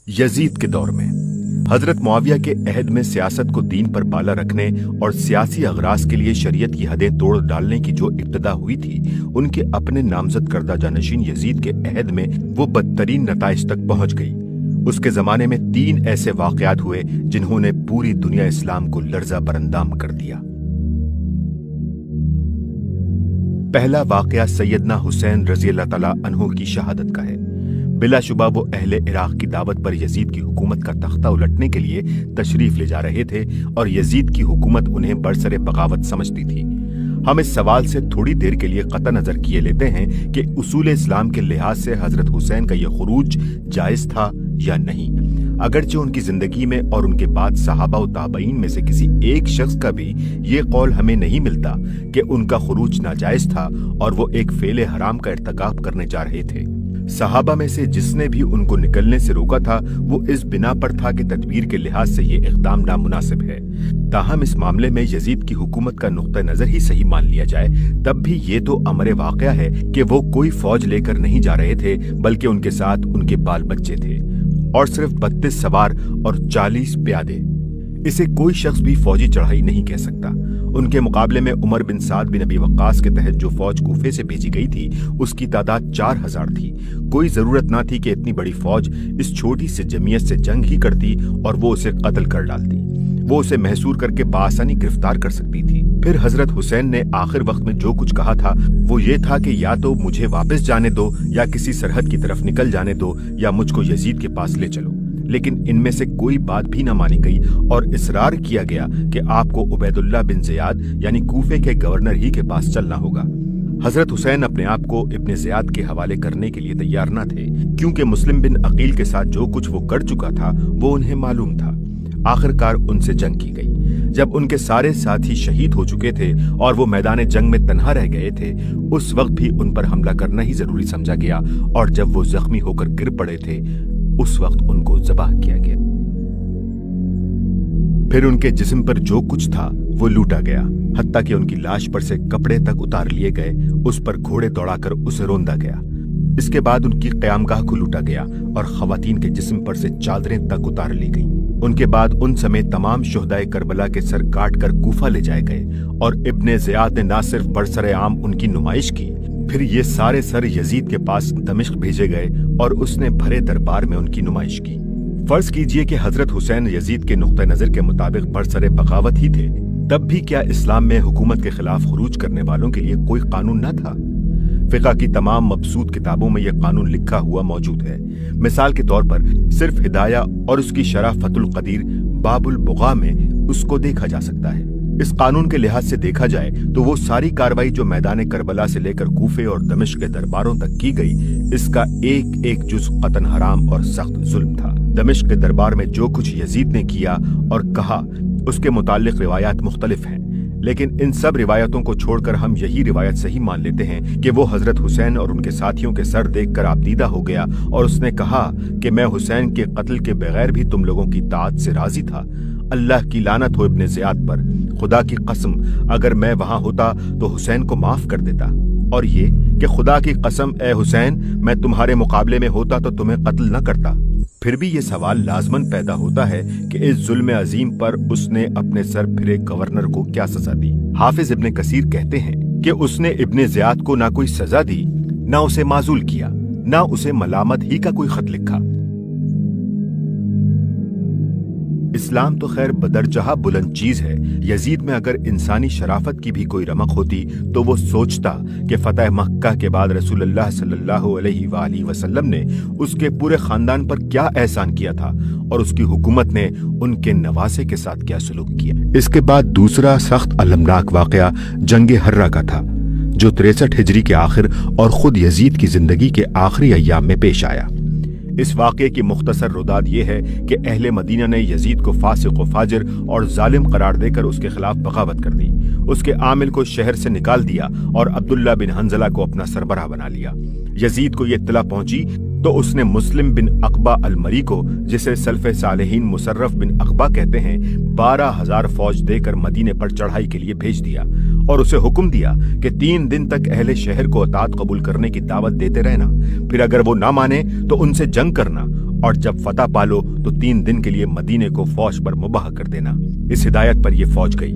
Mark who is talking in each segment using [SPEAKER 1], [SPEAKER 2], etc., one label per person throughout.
[SPEAKER 1] Yazid के दौर में हजरत मुआविया के अहद में सियासत को दीन पर बाला रखने और सियासी अगराज के लिए शरीयत की हदें तोड़ डालने की जो इब्तदा हुई थी, उनके अपने नामजद करदा जानशीन यजीद के अहद में वो बदतरीन नताइज तक पहुंच गई। उसके जमाने में 3 ऐसे वाकयात हुए जिन्होंने पूरी दुनिया इस्लाम को लर्जा बरंदाम कर दिया। पहला वाकया सैयदना हुसैन रजी अल्लाह तआला अन्हु की शहादत का है। बिलाशुबा वो अहले इराक की दावत पर यजीद की हुकूमत का तख्ता उलटने के लिए तशरीफ ले जा रहे थे और यजीद की हुकूमत उन्हें बरसरे बगावत समझती थी। हम इस सवाल से थोड़ी देर के लिए कतई नजर किए लेते हैं कि उसूल इस्लाम के लिहाज से हजरत हुसैन का यह खुरूज जायज था या नहीं। अगरचे उनकी जिंदगी में और उनके बाद सहाबा व ताबईन में से किसी एक शख्स का भी ये कौल हमें नहीं मिलता कि उनका खुरूज नाजायज था और वो एक फेले हराम का इर्तकाब करने जा रहे थे। सहाबा में से जिसने भी उनको निकलने से रोका था वो इस बिना पर था कि तदबीर के लिहाज से ये इक़दाम नामुनासिब है। ताहम इस मामले में यजीद की हुकूमत का नुक्ता नजर ही सही मान लिया जाए तब भी ये तो अमर वाक़या है कि वो कोई फौज लेकर नहीं जा रहे थे, बल्कि उनके साथ उनके बाल बच्चे थे और सिर्फ 32 सवार और 40 प्यादे। इसे कोई शख्स भी फौजी चढ़ाई नहीं कह सकता। उनके मुकाबले में उमर बिन साद बिन अबी वक्कास के तहत जो फौज कूफे से भेजी गई थी उसकी तादाद 4000 थी। कोई जरूरत ना थी कि इतनी बड़ी फौज इस छोटी सी जमीयत से जंग ही करती और वो उसे कत्ल कर डालती। वो उसे महसूर करके बासानी गिरफ्तार कर सकती थी। फिर हजरत हुसैन ने आखिर वक्त में जो कुछ कहा था वो ये था कि या तो मुझे वापस जाने दो या किसी सरहद की तरफ निकल जाने दो या मुझको यजीद के पास ले चलो। लेकिन इनमें से कोई बात भी न मानी गई और इसरार किया गया कि आपको उबैदुल्लाह बिन ज़ियाद यानी कूफे के गवर्नर ही के पास चलना होगा। हजरत हुसैन अपने आप को इब्ने ज़ियाद के हवाले करने के लिए तैयार न थे, क्योंकि मुस्लिम बिन अकील के साथ जो कुछ वो कर चुका था वो उन्हें मालूम था। आखिरकार उनसे जंग की गई। जब उनके सारे साथी शहीद हो चुके थे और वो मैदान जंग में तन्हा रह गए थे, उस वक्त भी उन पर हमला करना ही जरूरी समझा गया और जब वो जख्मी होकर गिर पड़े थे उस वक्त उनको ज़बाह किया गया। फिर उनके जिस्म पर जो कुछ था वो लूटा गया, हत्ता कि उनकी लाश पर से कपड़े तक उतार लिए गए, उस पर घोड़े दौड़ाकर उसे रोंदा गया। इसके बाद उनकी क़यामगाह को लूटा गया और खवातीन के जिस्म पर से चादरें तक उतार ली गईं। उनके बाद उन समेत तमाम शुहदाए करबला के सर काट कर कूफा ले जाए गए और इब्ने ज़ियाद ने ना सिर्फ बरसरे आम उनकी नुमाइश की, फिर ये सारे सर यजीद के पास दमिश्क भेजे गए और उसने भरे दरबार में उनकी नुमाइश की। फर्ज कीजिए कि हजरत हुसैन यजीद के नुक्ता नजर के मुताबिक बरसरे बगावत ही थे, तब भी क्या इस्लाम में हुकूमत के खिलाफ खुरूज करने वालों के लिए कोई कानून न था? फिक़ा की तमाम मबसूत किताबों में यह कानून लिखा हुआ मौजूद है। मिसाल के तौर पर सिर्फ हिदाया और उसकी शरह फतुल कदीर बाबुल बुगा में उसको देखा जा सकता है। इस कानून के लिहाज से देखा जाए तो वो सारी कार्रवाई जो मैदान करबला से लेकर कूफे और दमिश्क के दरबारों तक की गई, इसका एक एक जुज़ कतन हराम और सख्त जुल्म था। दमिश्क के दरबार में जो कुछ यजीद ने किया और कहा उसके मुताल्लिक रिवायात मुख्तलिफ हैं, लेकिन इन सब रिवायतों को छोड़कर हम यही रिवायत सही मान लेते हैं कि वो हजरत हुसैन और उनके साथियों के सर देखकर आपदीदा हो गया और उसने कहा कि मैं हुसैन के कत्ल के बगैर भी तुम लोगों की ताअत से राजी था। अल्लाह की लानत हो इब्ने ज़ियाद पर। खुदा की कसम अगर मैं वहां होता तो हुसैन को माफ कर देता। और ये कि खुदा की कसम ए हुसैन, मैं तुम्हारे मुकाबले में होता तो तुम्हें कत्ल न करता। फिर भी ये सवाल लाजमन पैदा होता है कि इस जुल्म अजीम पर उसने अपने सर फिरे गवर्नर को क्या सजा दी। हाफिज इब्ने कसीर कहते हैं कि उसने इब्ने ज़ियाद को ना कोई सजा दी, ना उसे माजूल किया, ना उसे मलामत ही का कोई खत लिखा। इस्लाम तो खैर बदरजहा बुलंद चीज है। यजीद में अगर इंसानी शराफत की भी कोई रमक होती तो वो सोचता कि फतह मक्का के बाद रसूलुल्लाह सल्लल्लाहु अलैहि वसल्लम ने उसके पूरे खानदान पर क्या एहसान किया था और उसकी हुकूमत ने उनके नवासे के साथ क्या सलूक किया। इसके बाद दूसरा सख्त अलमनाक वाकया जंग हर्रा का था, जो 63 हिजरी के आखिर और खुद यजीद की जिंदगी के आखिरी अय्याम में पेश आया। इस वाक़े की मुख्तसर रुदाद ये है कि अहले मदीना ने यजीद को फासिक व फाजिर और जालिम करार देकर उसके खिलाफ बगावत कर दी। उसके आमिल को शहर से निकाल दिया और अब्दुल्ला बिन हंजला को अपना सरबराह बना लिया। यजीद को ये इत्तला पहुंची तो उसने मुस्लिम बिन अकबा अलमरी को, जिसे सल्फ़े सालेहीन मुसर्रफ बिन अकबा कहते हैं, 12,000 फौज देकर मदीने पर चढ़ाई के लिए भेज दिया और उसे हुक्म दिया कि 3 दिन तक अहले शहर को अतात कबूल करने की दावत देते रहना, फिर अगर वो ना माने तो उनसे जंग करना और जब फतह पालो तो 3 दिन के लिए मदीने को फौज पर मुबाह कर देना। इस हिदायत पर यह फौज गई,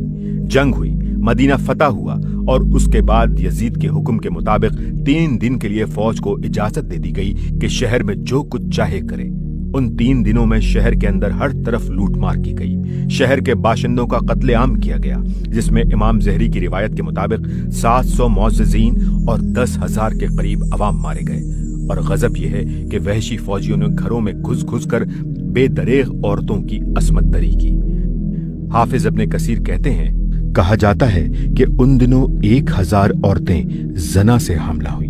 [SPEAKER 1] जंग हुई, मदीना फतह हुआ और उसके बाद यजीद के हुक्म के मुताबिक 3 दिन के लिए फौज को इजाजत दे दी गई कि शहर में जो कुछ चाहे करे। उन 3 दिनों में शहर के अंदर हर तरफ लूटमार की गई। शहर के बाशिंदों का कत्लेआम किया गया, जिसमें इमाम ज़हरी की रिवायत के मुताबिक 700 मुअज़्ज़िज़ीन और 10,000 के करीब अवाम मारे गए। और गजब यह है कि वहशी फौजियों ने घरों में घुस घुस कर बेदरेग औरतों की असमत दरी की। हाफिज इब्ने कसीर कहते हैं, कहा जाता है कि उन दिनों 1000 औरतें जना से हमला हुई।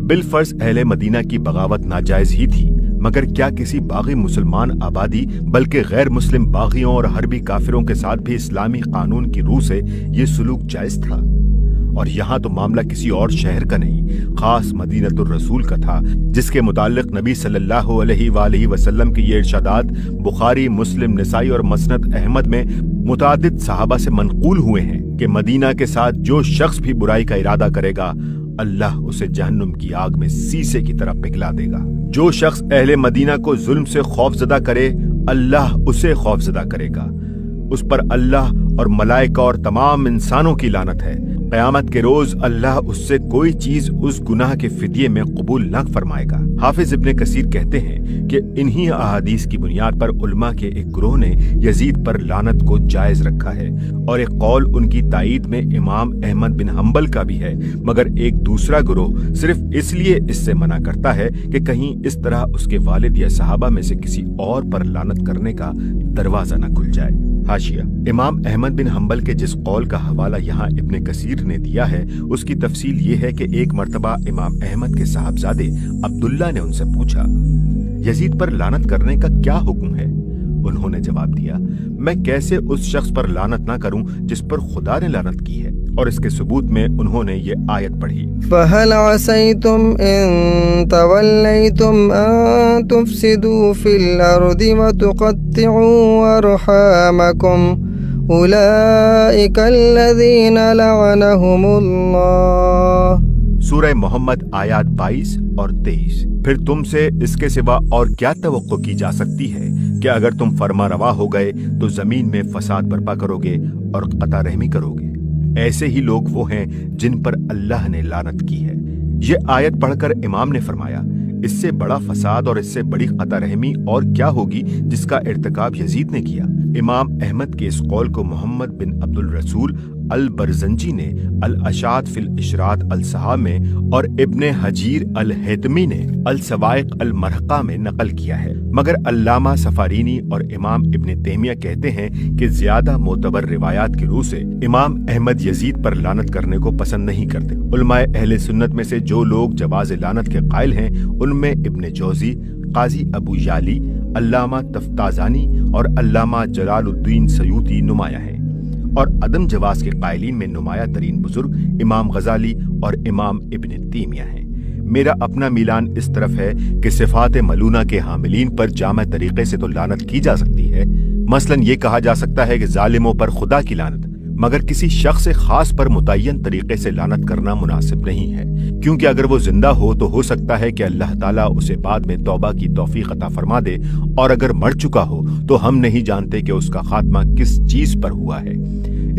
[SPEAKER 1] बिलफर्ज अहले मदीना की बगावत नाजायज ही थी, मगर क्या किसी बागी मुसलमान आबादी बल्कि गैर मुस्लिम बागियों और हरबी काफिरों के साथ भी इस्लामी कानून की रूह से ये सुलूक जायज था? और यहाँ तो मामला किसी और शहर का नहीं, खास मदीनतुर रसूल का था, जिसके मुताल्लिक नबी सल्लल्लाहु अलैहि वसल्लम की ये इरशादात बुखारी, मुस्लिम, निसाई और मसनद अहमद में मुतादिद सहाबा से मनकूल हुए हैं कि मदीना के साथ जो शख्स भी बुराई का इरादा करेगा, अल्लाह उसे जहन्नुम की आग में शीशे की तरह पिघला देगा। जो शख्स अहले मदीना को जुल्म से खौफजदा करे, अल्लाह उसे खौफजदा करेगा। उस पर अल्लाह और मलाइका और तमाम इंसानों की लानत है। क़यामत के रोज अल्लाह उससे कोई चीज उस गुनाह के फिदिये में कबूल न फरमाएगा। हाफिज इब्ने कसीर कहते हैं कि इन्हीं अहादीस की बुनियाद पर उलमा के एक ग्रोह ने यजीद पर लानत को जायज रखा है, और एक कौल उनकी ताईद में इमाम अहमद बिन हम्बल का भी है, मगर एक दूसरा ग्रोह सिर्फ इसलिए इससे मना करता है कि कहीं इस तरह उसके वालिद या सहाबा में से किसी और पर लानत करने का दरवाजा न खुल जाए। हाशिया, इमाम अहमद बिन हम्बल के जिस कौल का हवाला यहाँ इब्ने कसीर ने दिया है, उसकी तफसील ये है कि एक मर्तबा इमाम अहमद के साहबजादे अब्दुल्ला ने उनसे पूछा, यजीद पर लानत करने का क्या हुक्म है? उन्होंने जवाब दिया, मैं कैसे उस शख्स पर लानत ना करूं जिस पर खुदा ने लानत की है। और इसके सबूत में उन्होंने ये आयत पढ़ी,
[SPEAKER 2] फहल असैतुम इन तवल्लैतुम अन तुफसिदू फिल अर्दि व तुक़त्तिऊ अरहामकुम उलाइका अल्लज़ीना लअनहुमुल्लाह।
[SPEAKER 1] सूरह मोहम्मद आयत 22 और 23। फिर तुमसे इसके सिवा और क्या तवक्को की जा सकती है कि अगर तुम फरमा रवा हो गए तो जमीन में फसाद बर्पा करोगे और कता रहमी करोगे। ऐसे ही लोग वो हैं जिन पर अल्लाह ने लानत की है। ये आयत पढ़कर इमाम ने फरमाया, इससे बड़ा फसाद और इससे बड़ी कता रहमी और क्या होगी जिसका इर्तिकाब यजीद ने किया। इमाम अहमद के इस कौल को मोहम्मद बिन अब्दुल रसूल अल बरजंजी ने अल अशात फिल इशरात अल सहाब में और इब्ने हजीर अल हैतमी ने अल सवाइक अल मरहका में नकल किया है, मगर अल्लामा सफारीनी और इमाम इब्ने तैमिया कहते हैं कि ज्यादा मोतबर रिवायात की रूह से इमाम अहमद यजीद पर लानत करने को पसंद नहीं करते। उलमाए अहले सुन्नत में से जो लोग जवाज़ लानत के कायल हैं, उनमें इब्ने जौजी, काजी अबू याली, अल्लामा तफ्ताजानी और अल्लामा जलालुद्दीन सयूती नुमाया हैं। और अदम जवाज के कायलीन में नुमाया तरीन बुजुर्ग इमाम गजाली और इमाम इब्ने तैमिया हैं। मेरा अपना मिलान इस तरफ है कि सिफात मलूना के हामिलीन पर जामा तरीके से तो लानत की जा सकती है। मसलन ये कहा जा सकता है कि जालिमों पर खुदा की लानत, मगर किसी शख्स खास पर मुतय्यन तरीके से लानत करना मुनासिब नहीं है, क्योंकि अगर वो जिंदा हो तो हो सकता है कि अल्लाह ताला उसे बाद में तौबा की तौफीक अता फरमा दे, और अगर मर चुका हो तो हम नहीं जानते कि उसका खात्मा किस चीज पर हुआ है।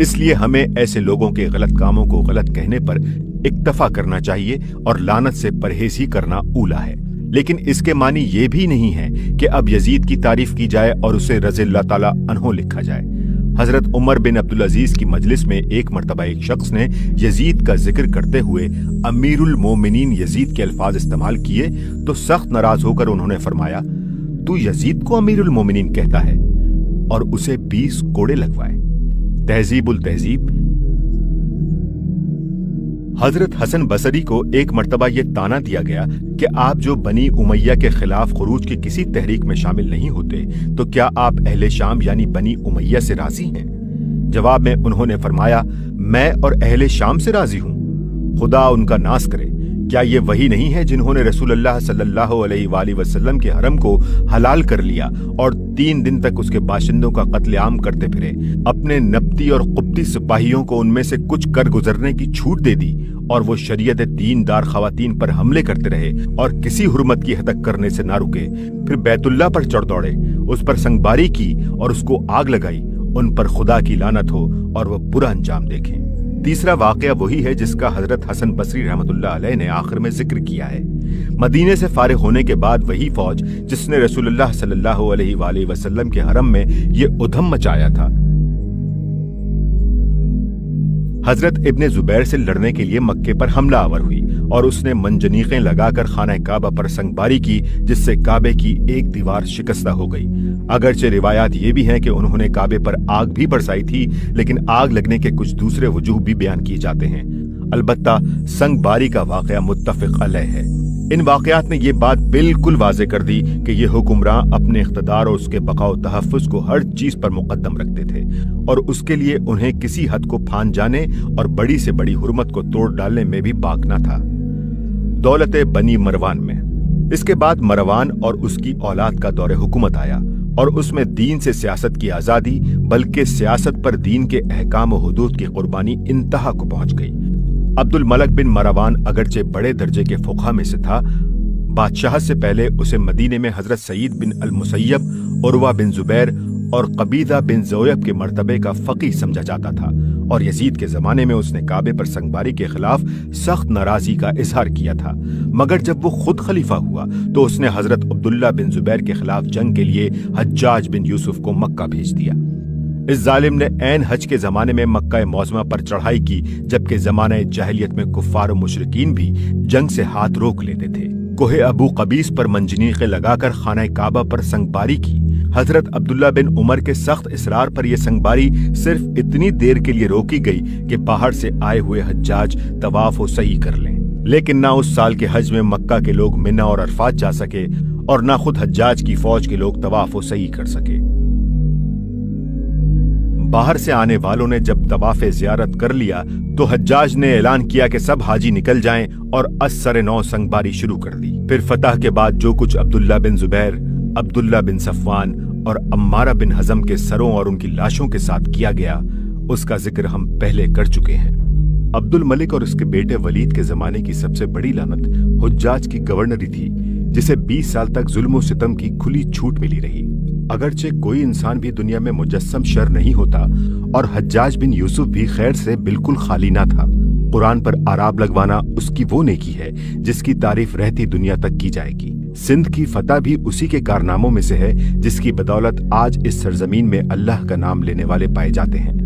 [SPEAKER 1] इसलिए हमें ऐसे लोगों के गलत कामों को गलत कहने पर इक्तफा करना चाहिए और लानत से परहेज ही करना ऊला है। लेकिन इसके मानी ये भी नहीं है कि अब यजीद की तारीफ की जाए और उसे रज़ियल्लाहु ताला अन्हु लिखा जाए। हजरत उमर बिन अब्दुल अजीज की मजलिस में एक मर्तबा एक शख्स ने यजीद का जिक्र करते हुए अमीरुल मोमिनीन यजीद के अल्फाज इस्तेमाल किए तो सख्त नाराज होकर उन्होंने फरमाया, तू यजीद को अमीरुल मोमिनीन कहता है, और उसे 20 कोड़े लगवाए। तहजीबुल तहजीब। हजरत हसन बसरी को एक मर्तबा ये ताना दिया गया कि आप जो बनी उमैया के खिलाफ खुरूज की किसी तहरीक में शामिल नहीं होते, तो क्या आप अहले शाम यानी बनी उमैया से राजी हैं? जवाब में उन्होंने फरमाया, मैं और अहले शाम से राजी हूं, खुदा उनका नाश करे, क्या ये वही नहीं है जिन्होंने रसूल अल्लाह सल्लल्लाहु अलैहि वाली वसल्लम के हरम को हलाल कर लिया और 3 दिन तक उसके बाशिंदों का कत्लेआम करते फिरे, अपने नब्ती और कुब्ती सिपाहियों को उनमें से कुछ कर गुजरने की छूट दे दी और वो शरीयत दीनदार खवातीन पर हमले करते रहे और किसी हुर्मत की हतक करने से ना रुके, फिर बैतुल्लाह पर चढ़ दौड़े, उस पर संगबारी की और उसको आग लगाई, उन पर खुदा की लानत हो और वह बुरा अंजाम देखें। तीसरा वाकया वही है जिसका हजरत हसन बसरी रहमतुल्लाह अलैह ने आखिर में जिक्र किया है। मदीने से फारिग होने के बाद वही फौज जिसने रसूलुल्लाह सल्लल्लाहु अलैहि वसल्लम के हरम में ये उधम मचाया था, हजरत इब्ने जुबैर से लड़ने के लिए मक्के पर हमला आवर हुई और उसने मंजनीकें लगाकर खाना काबा पर संगबारी की, जिससे काबे की एक दीवार शिकस्ता हो गई। अगरचे रिवायात ये भी हैं कि उन्होंने काबे पर आग भी बरसाई थी, लेकिन आग लगने के कुछ दूसरे वजूह भी बयान किए जाते हैं। अलबत्ता संगबारी का वाकया मुत्तफिक अलैह है। इन वाकयात ने ये बात बिल्कुल वाज़े कर दी कि ये हुक्मरान अपने इख्तिदार और उसके बकाओ तहफ़्फ़ुज़ को हर चीज पर मुकद्दम रखते थे और उसके लिए उन्हें किसी हद को फान जाने और बड़ी से बड़ी हुर्मत को तोड़ डालने में भी बाक न था। दौलत बनी मरवान में इसके बाद मरवान और उसकी औलाद का दौरे हुकूमत आया और उसमें दीन से सियासत की आज़ादी बल्कि सियासत पर दीन के अहकाम और हुदूद की कुर्बानी इंतहा को पहुंच गई। अब्दुल मलक बिन मरवान अगरचे बड़े दर्जे के फुक़हा में से था, बादशाह से पहले उसे मदीने में हजरत सईद बिन अल मुसय्यब, उर्वा बिन जुबैर और कबीदा बिन ज़ोयब के मर्तबे का फ़क़ीह समझा जाता था और यजीद के ज़माने में उसने काबे पर संगबारी के खिलाफ सख्त नाराज़गी का इजहार किया था। मगर जब वो खुद खलीफा हुआ तो उसने हजरत अब्दुल्ला बिन जुबैर के खिलाफ जंग के लिए हज्जाज बिन यूसुफ को मक्का भेज दिया। इस जालिम ने ऐन हज के जमाने में मक्का मौज़मा पर चढ़ाई की, जबकि जमाने जाहिलियत में कुफ्फार और मुशरिकीन भी जंग से हाथ रोक लेते थे। कोहे अबू कबीस पर मंजनीक़ें लगाकर खाना काबा पर संगबारी की। हजरत अब्दुल्ला बिन उमर के सख्त इसरार पर यह संगबारी सिर्फ इतनी देर के लिए रोकी गई कि बाहर से आए हुए हज्जाज तवाफ और सही कर लें, लेकिन ना उस साल के हज में मक्का के लोग मिना और अरफात जा सके और ना खुद हज्जाज की फौज के लोग तवाफ और सही कर सके। बाहर से आने वालों ने जब तवाफ़े ज़ियारत कर लिया तो हज्जाज ने ऐलान किया कि सब हाजी निकल जाएं और असर नौ संगबारी शुरू कर दी। फिर फतह के बाद जो कुछ अब्दुल्ला बिन जुबैर, अब्दुल्ला बिन सफ़वान और अम्मारा बिन हज़म के सरों और उनकी लाशों के साथ किया गया, उसका जिक्र हम पहले कर चुके हैं। अब्दुल मलिक और उसके बेटे वलीद के जमाने की सबसे बड़ी लानत हुज्जाज की गवर्नरी थी, जिसे 20 साल तक जुल्म और सितम की खुली छूट मिली रही। अगरचे कोई इंसान भी दुनिया में मुजस्सम शर नहीं होता और हज्जाज बिन यूसुफ भी खैर से बिल्कुल खाली ना था। कुरान पर आराब लगवाना उसकी वो नेकी है जिसकी तारीफ रहती दुनिया तक की जाएगी। सिंध की फतह भी उसी के कारनामों में से है जिसकी बदौलत आज इस सरजमीन में अल्लाह का नाम लेने वाले पाए जाते हैं।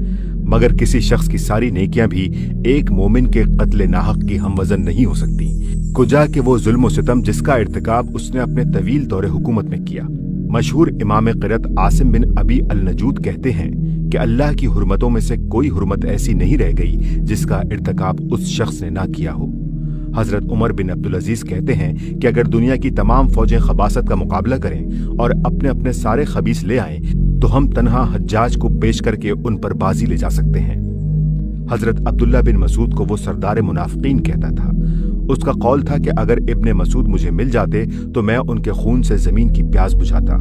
[SPEAKER 1] मगर किसी शख्स की सारी नेकियां भी एक मोमिन के कत्ले नाहक की हमवजन नहीं हो सकती, कुजा के वो जुल्म सितम जिसका इर्तिकाब उसने अपने तवील दौरे हुकूमत में किया। मशहूर इमाम क़िरत आसिम बिन अबी अल नजूद कहते हैं कि अल्लाह की हुर्मतों में से कोई हुर्मत ऐसी नहीं रह गई जिसका इर्तिकाब उस शख्स ने ना किया हो। हजरत उमर बिन अब्दुल अजीज कहते हैं कि अगर दुनिया की तमाम फौजें खबासत का मुकाबला करें और अपने अपने सारे खबीस ले आएं तो हम तन्हा हज्जाज को पेश करके उन पर बाजी ले जा सकते हैं। हजरत अब्दुल्ला बिन मसूद को वो सरदार मुनाफिकीन कहता था। उसका कौल था कि अगर इब्ने मसूद मुझे मिल जाते तो मैं उनके खून से जमीन की प्यास बुझाता।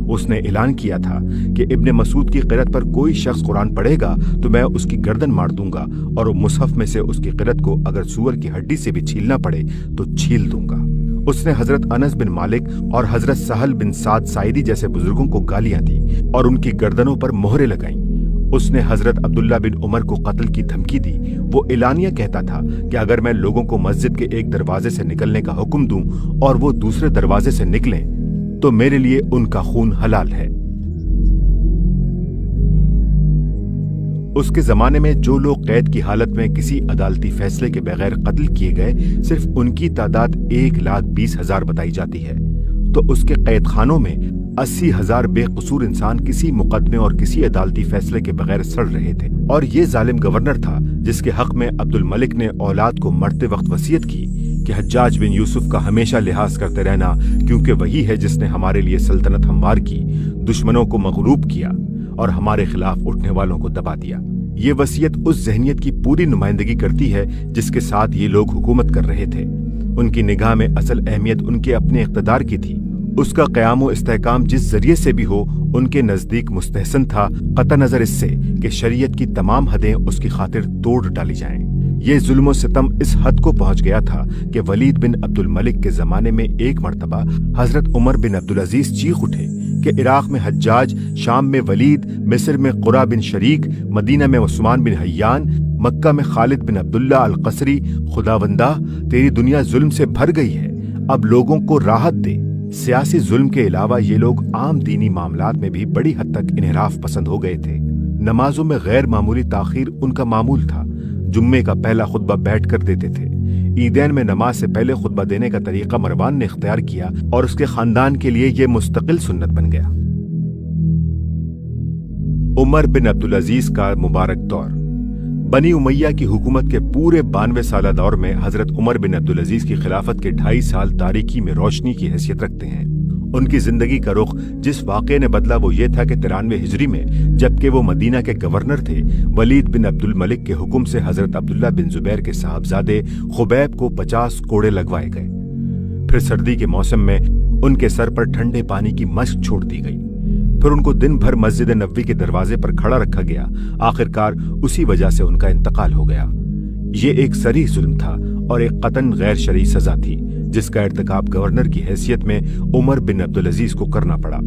[SPEAKER 1] उसने ऐलान किया था कि इब्ने मसूद की क़िरत पर कोई शख्स कुरान पढ़ेगा तो मैं उसकी गर्दन मार दूंगा और मुसहफ में से उसकी क़िरत को अगर सूअर की हड्डी से भी छीलना पड़े तो छील दूंगा। उसने हजरत अनस बिन मालिक और हजरत सहल बिन साद साइदी जैसे बुजुर्गों को गालियां दी और उनकी गर्दनों पर मोहरें लगाईं। उसने हजरत अब्दुल्ला बिन उमर को कत्ल की धमकी दी। वो एलानिया कहता था कि अगर मैं लोगों को मस्जिद के एक दरवाजे से निकलने का हुक्म दूं और वो दूसरे दरवाजे से निकलें तो मेरे लिए उनका खून हलाल है। उसके जमाने में जो लोग कैद की हालत में किसी अदालती फैसले के बगैर कत्ल किए गए, सिर्फ उनकी तादाद 1,20,000 बताई जाती है। तो उसके कैद खानों में 80,000 बेकसूर इंसान किसी मुकदमे और किसी अदालती फैसले के बगैर सड़ रहे थे। और ये जालिम गवर्नर था जिसके हक में अब्दुल मलिक ने औलाद को मरते वक्त वसीयत की कि हज्जाज बिन यूसुफ का हमेशा लिहाज करते रहना, क्योंकि वही है जिसने हमारे लिए सल्तनत हमवार की, दुश्मनों को मगलूब किया और हमारे खिलाफ उठने वालों को दबा दिया। ये वसीयत उस ज़हनियत की पूरी नुमाइंदगी करती है जिसके साथ ये लोग हुकूमत कर रहे थे। ان کی نگاہ میں اصل اہمیت ان کے اپنے اقتدار کی تھی۔ اس کا قیام و استحکام جس ذریعے سے بھی ہو ان کے نزدیک مستحسن تھا، قطع نظر اس سے کہ شریعت کی تمام حدیں اس کی خاطر توڑ ڈالی جائیں۔ یہ ظلم و ستم اس حد کو پہنچ گیا تھا کہ ولید بن عبد الملک کے زمانے میں ایک مرتبہ حضرت عمر بن عبدالعزیز چیخ اٹھے کہ عراق میں حجاج، شام میں ولید، مصر میں قرہ بن شریک، مدینہ میں عثمان بن حیان، مکہ میں خالد بن عبداللہ القصری، خداوندہ تیری دنیا ظلم سے بھر گئی ہے، اب لوگوں کو راحت دے۔ سیاسی ظلم کے علاوہ یہ لوگ عام دینی معاملات میں بھی بڑی حد تک انحراف پسند ہو گئے تھے۔ نمازوں میں غیر معمولی تاخیر ان کا معمول تھا۔ جمعے کا پہلا خطبہ بیٹھ کر دیتے تھے۔ عیدین میں نماز سے پہلے خطبہ دینے کا طریقہ مروان نے اختیار کیا اور اس کے خاندان کے لیے یہ مستقل سنت بن گیا۔ عمر بن عبدالعزیز کا مبارک دور۔ بنی امیہ کی حکومت کے پورے 92 سالہ دور میں حضرت عمر بن عبدالعزیز کی خلافت کے 2.5 سال تاریکی میں روشنی کی حیثیت رکھتے ہیں۔ ان کی زندگی کا رخ جس واقعے نے بدلا وہ یہ تھا کہ 93 ہجری میں جبکہ وہ مدینہ کے گورنر تھے، ولید بن عبد الملک کے حکم سے حضرت عبداللہ بن زبیر کے صاحبزادے خبیب کو 50 کوڑے لگوائے گئے۔ پھر سردی کے موسم میں ان کے سر پر ٹھنڈے پانی کی مشق چھوڑ دی گئی۔ پھر ان کو دن بھر مسجد نبوی کے دروازے پر کھڑا رکھا گیا۔ آخرکار اسی وجہ سے ان کا انتقال ہو گیا۔ یہ ایک صریح ظلم تھا اور ایک قطعاً غیر شرعی سزا تھی جس کا ارتکاب گورنر کی حیثیت میں عمر بن عبدالعزیز کو کرنا پڑا،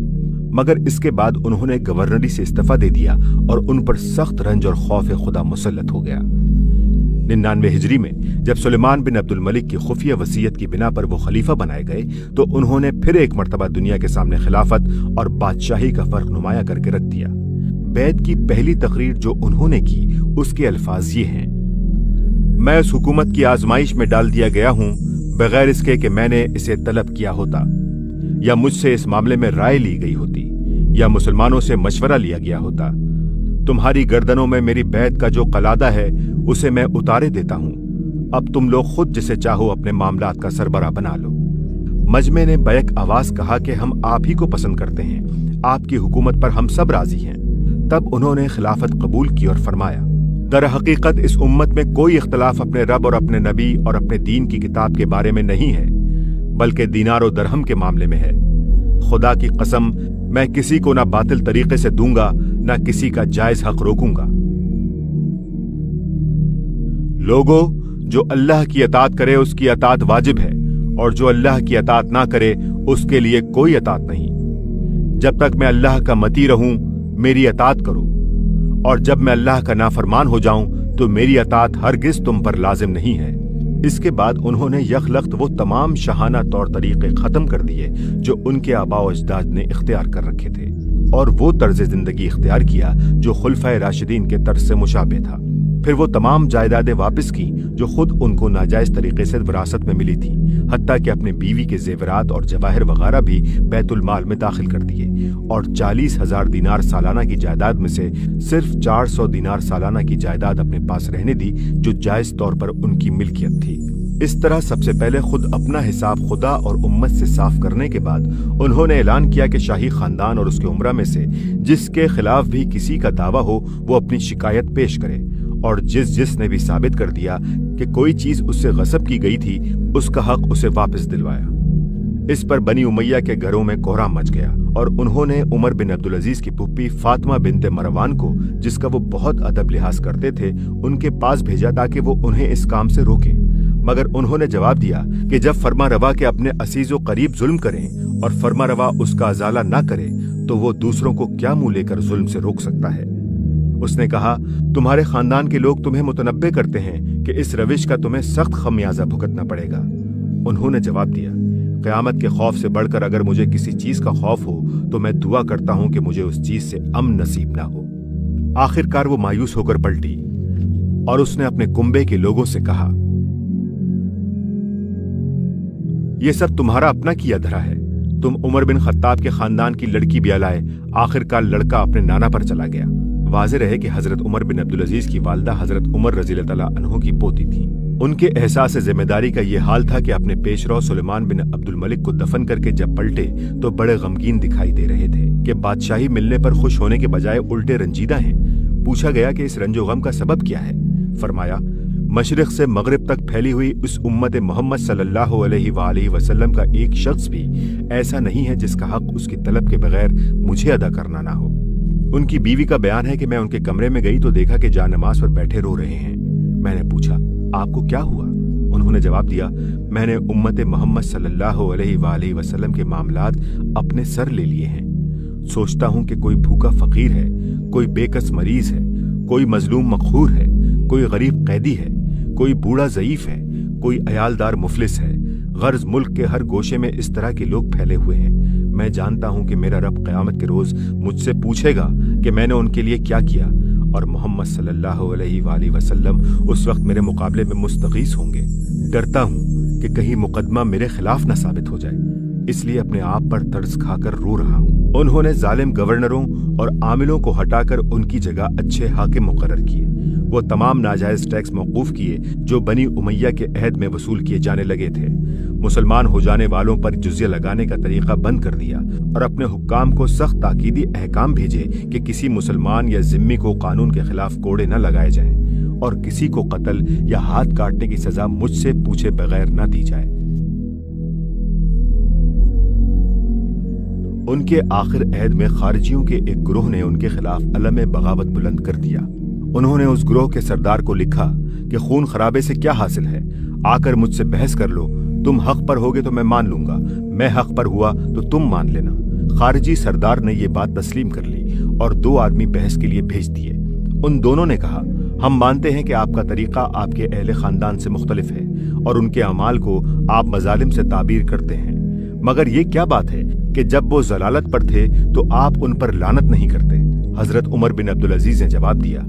[SPEAKER 1] مگر اس کے بعد انہوں نے گورنری سے استعفیٰ دے دیا اور ان پر سخت رنج اور خوف خدا مسلط ہو گیا۔ 99 ہجری میں جب سلیمان بن عبد الملک کی خفیہ وصیت کی بنا پر وہ خلیفہ بنائے گئے تو انہوں نے پھر ایک مرتبہ دنیا کے سامنے خلافت اور بادشاہی کا فرق نمایاں کر کے رکھ دیا۔ بیعت کی پہلی تقریر جو انہوں نے کی اس کے الفاظ یہ ہیں: میں اس حکومت کی آزمائش میں ڈال دیا گیا ہوں بغیر اس کے کہ میں نے اسے طلب کیا ہوتا یا مجھ سے اس معاملے میں رائے لی گئی ہوتی یا مسلمانوں سے مشورہ لیا گیا ہوتا۔ تمہاری گردنوں میں میری بیعت کا جو قلادہ ہے اسے میں اتارے دیتا ہوں، اب تم لوگ خود جسے چاہو اپنے معاملات کا سربراہ بنا لو۔ مجمع نے بیک آواز کہا کہ ہم آپ ہی کو پسند کرتے ہیں، آپ کی حکومت پر ہم سب راضی ہیں۔ تب انہوں نے خلافت قبول کی اور فرمایا: در حقیقت اس امت میں کوئی اختلاف اپنے رب اور اپنے نبی اور اپنے دین کی کتاب کے بارے میں نہیں ہے، بلکہ دینار و درہم کے معاملے میں ہے۔ خدا کی قسم میں کسی کو نہ باطل طریقے سے دوں گا نہ کسی کا جائز حق روکوں گا۔ لوگو، جو اللہ کی اطاعت کرے اس کی اطاعت واجب ہے اور جو اللہ کی اطاعت نہ کرے اس کے لیے کوئی اطاعت نہیں۔ جب تک میں اللہ کا مطیع رہوں میری اطاعت کرو، اور جب میں اللہ کا نافرمان ہو جاؤں تو میری اطاعت ہرگز تم پر لازم نہیں ہے۔ اس کے بعد انہوں نے یکلخت وہ تمام شاہانہ طور طریقے ختم کر دیے جو ان کے آباء و اجداد نے اختیار کر رکھے تھے، اور وہ طرز زندگی اختیار کیا جو خلفائے راشدین کے طرز سے مشابہ تھا۔ پھر وہ تمام جائیدادیں واپس کی جو خود ان کو ناجائز طریقے سے وراثت میں ملی تھی، حتیٰ کہ اپنے بیوی کے زیورات اور جواہر وغیرہ بھی بیت المال میں داخل کر دیے، اور 40,000 دینار سالانہ کی جائیداد میں سے صرف 400 دینار سالانہ کی جائیداد اپنے پاس رہنے دی جو جائز طور پر ان کی ملکیت تھی۔ اس طرح سب سے پہلے خود اپنا حساب خدا اور امت سے صاف کرنے کے بعد انہوں نے اعلان کیا کہ شاہی خاندان اور اس کے عمرہ میں سے جس کے خلاف بھی کسی کا دعویٰ ہو وہ اپنی شکایت پیش کرے، اور جس نے بھی ثابت کر دیا کہ کوئی چیز اس سے غصب کی گئی تھی اس کا حق اسے واپس دلوایا۔ اس پر بنی امیہ کے گھروں میں کوہرام مچ گیا، اور انہوں نے عمر بن عبدالعزیز کی پھپھی فاطمہ بنت مروان کو، جس کا وہ بہت ادب لحاظ کرتے تھے، ان کے پاس بھیجا تاکہ وہ انہیں اس کام سے روکے، مگر انہوں نے جواب دیا کہ جب فرما روا کے اپنے عزیز و قریب ظلم کریں اور فرما روا اس کا ازالہ نہ کرے تو وہ دوسروں کو کیا منہ لے کر ظلم سے روک سکتا ہے۔ اس نے کہا: تمہارے خاندان کے لوگ تمہیں متنبع کرتے ہیں کہ اس روش کا تمہیں سخت خمیازہ بھگتنا پڑے گا۔ انہوں نے جواب دیا: قیامت کے خوف سے بڑھ کر اگر مجھے کسی چیز کا خوف ہو تو میں دعا کرتا ہوں کہ مجھے اس چیز سے امن نصیب نہ ہو۔ آخرکار وہ مایوس ہو کر پلٹی اور اس نے اپنے کنبے کے لوگوں سے کہا: یہ سب تمہارا اپنا کیا دھرا ہے، تم عمر بن خطاب کے خاندان کی لڑکی بھی لائے، آخرکار لڑکا اپنے نانا پر چلا گیا۔ واضح رہے کہ حضرت عمر بن عبدالعزیز کی والدہ حضرت عمر رضی اللہ تعالیٰ عنہ کی پوتی تھی۔ ان کے احساس ذمہ داری کا یہ حال تھا کہ اپنے پیشرو سلیمان بن عبد الملک کو دفن کر کے جب پلٹے تو بڑے غمگین دکھائی دے رہے تھے کہ بادشاہی ملنے پر خوش ہونے کے بجائے الٹے رنجیدہ ہیں۔ پوچھا گیا کہ اس رنج و غم کا سبب کیا ہے؟ فرمایا: मशरिक से मगरिब तक फैली हुई उस उम्मत मोहम्मद सल्लल्लाहु अलैहि वसल्लम का एक शख्स भी ऐसा नहीं है जिसका हक उसकी तलब के बगैर मुझे अदा करना ना हो। उनकी बीवी का बयान है कि मैं उनके कमरे में गई तो देखा कि जानमाज पर बैठे रो रहे हैं। मैंने पूछा, आपको क्या हुआ? उन्होंने जवाब दिया, मैंने उम्मत मोहम्मद सल्लल्लाहु अलैहि वसल्लम के मामलात अपने सर ले लिए हैं। सोचता हूं कि कोई भूखा फकीर है, कोई बेकस मरीज है, कोई मजलूम मखहूर है, कोई गरीब कैदी है, कोई बूढ़ा ज़ईफ है, कोई अयालदार मुफलिस है। गर्ज मुल्क के हर गोशे में इस तरह के लोग फैले हुए हैं। मैं जानता हूं कि मेरा रब क़यामत के रोज मुझसे पूछेगा कि मैंने उनके लिए क्या किया, और मोहम्मद सल्लल्लाहु अलैहि वसल्लम उस वक्त मेरे मुकाबले में मुस्तगीस होंगे। डरता हूं कि कहीं मुकदमा मेरे खिलाफ न साबित हो जाए, इसलिए अपने आप पर तरस खाकर रो रहा हूं। उन्होंने जालिम गवर्नरों और आमिलों को हटाकर उनकी जगह अच्छे हाकिम मुकर्रर किए। वो तमाम नाजायज टैक्स मौकूफ किए जो बनी उमैया के अहद में वसूल किए जाने लगे थे। मुसलमान हो जाने वालों पर जुजिया लगाने का तरीका बंद कर दिया और अपने हुक्काम को सख्त ताकीदी अहकाम भेजे कि किसी मुसलमान या जिम्मी को कानून के खिलाफ कोड़े न लगाए जाएं और किसी को कत्ल या हाथ काटने की सजा मुझसे पूछे बगैर न दी जाए। उनके आखिर अहद में खारिजियों के एक ग्रोह ने उनके खिलाफ अलम बगावत बुलंद कर दिया। उन्होंने उस ग्रोह के सरदार को लिखा कि खून खराबे से क्या हासिल है, आकर मुझसे बहस कर लो। तुम हक पर होगे तो मैं मान लूंगा, मैं हक पर हुआ तो तुम मान लेना। खारिजी सरदार ने ये बात तस्लीम कर ली और 2 आदमी बहस के लिए भेज दिए। उन दोनों ने कहा, हम मानते हैं कि आपका तरीका आपके अहले खानदान से मुख्तलिफ है और उनके अमाल को आप मजालिम से ताबीर करते हैं, मगर ये क्या बात है कि जब वो जलालत पर थे तो आप उन पर लानत नहीं करते। हजरत उमर बिन अब्दुल अजीज ने जवाब दिया,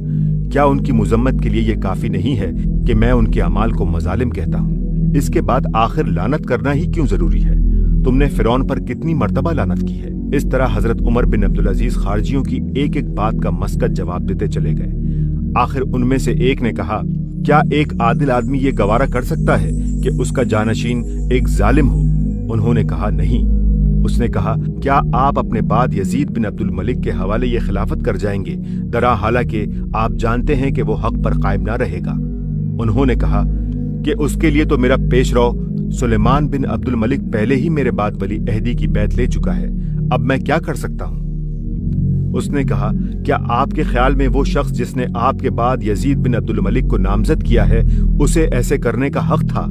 [SPEAKER 1] क्या उनकी मुजम्मत के लिए ये काफी नहीं है कि मैं उनके अमाल को मजालिम कहता हूँ? इसके बाद आखिर लानत करना ही क्यों जरूरी है? तुमने फिरौन पर कितनी मर्तबा लानत की है। इस तरह हजरत उमर बिन अब्दुल अजीज खारजियों की एक एक बात का मस्कत जवाब देते चले गए। आखिर उनमें से एक ने कहा, क्या एक आदिल आदमी ये गवारा कर सकता है कि उसका जानशीन एक जालिम हो? उन्होंने कहा, नहीं। उसने कहा, क्या आप अपने बाद यजीद बिन अब्दुल मलिक के हवाले ये खिलाफत कर जाएंगे, दरा हालांकि आप जानते हैं कि वो हक पर कायम ना रहेगा? उन्होंने कहा कि उसके लिए तो मेरा पेशरो सुलेमान बिन अब्दुल मलिक पहले ही मेरे बाद वली अहदी की बैत ले चुका है, अब मैं क्या कर सकता हूँ? उसने कहा, क्या आपके ख्याल में वो शख्स जिसने आपके बाद यजीद बिन अब्दुल मलिक को नामजद किया है, उसे ऐसे करने का हक था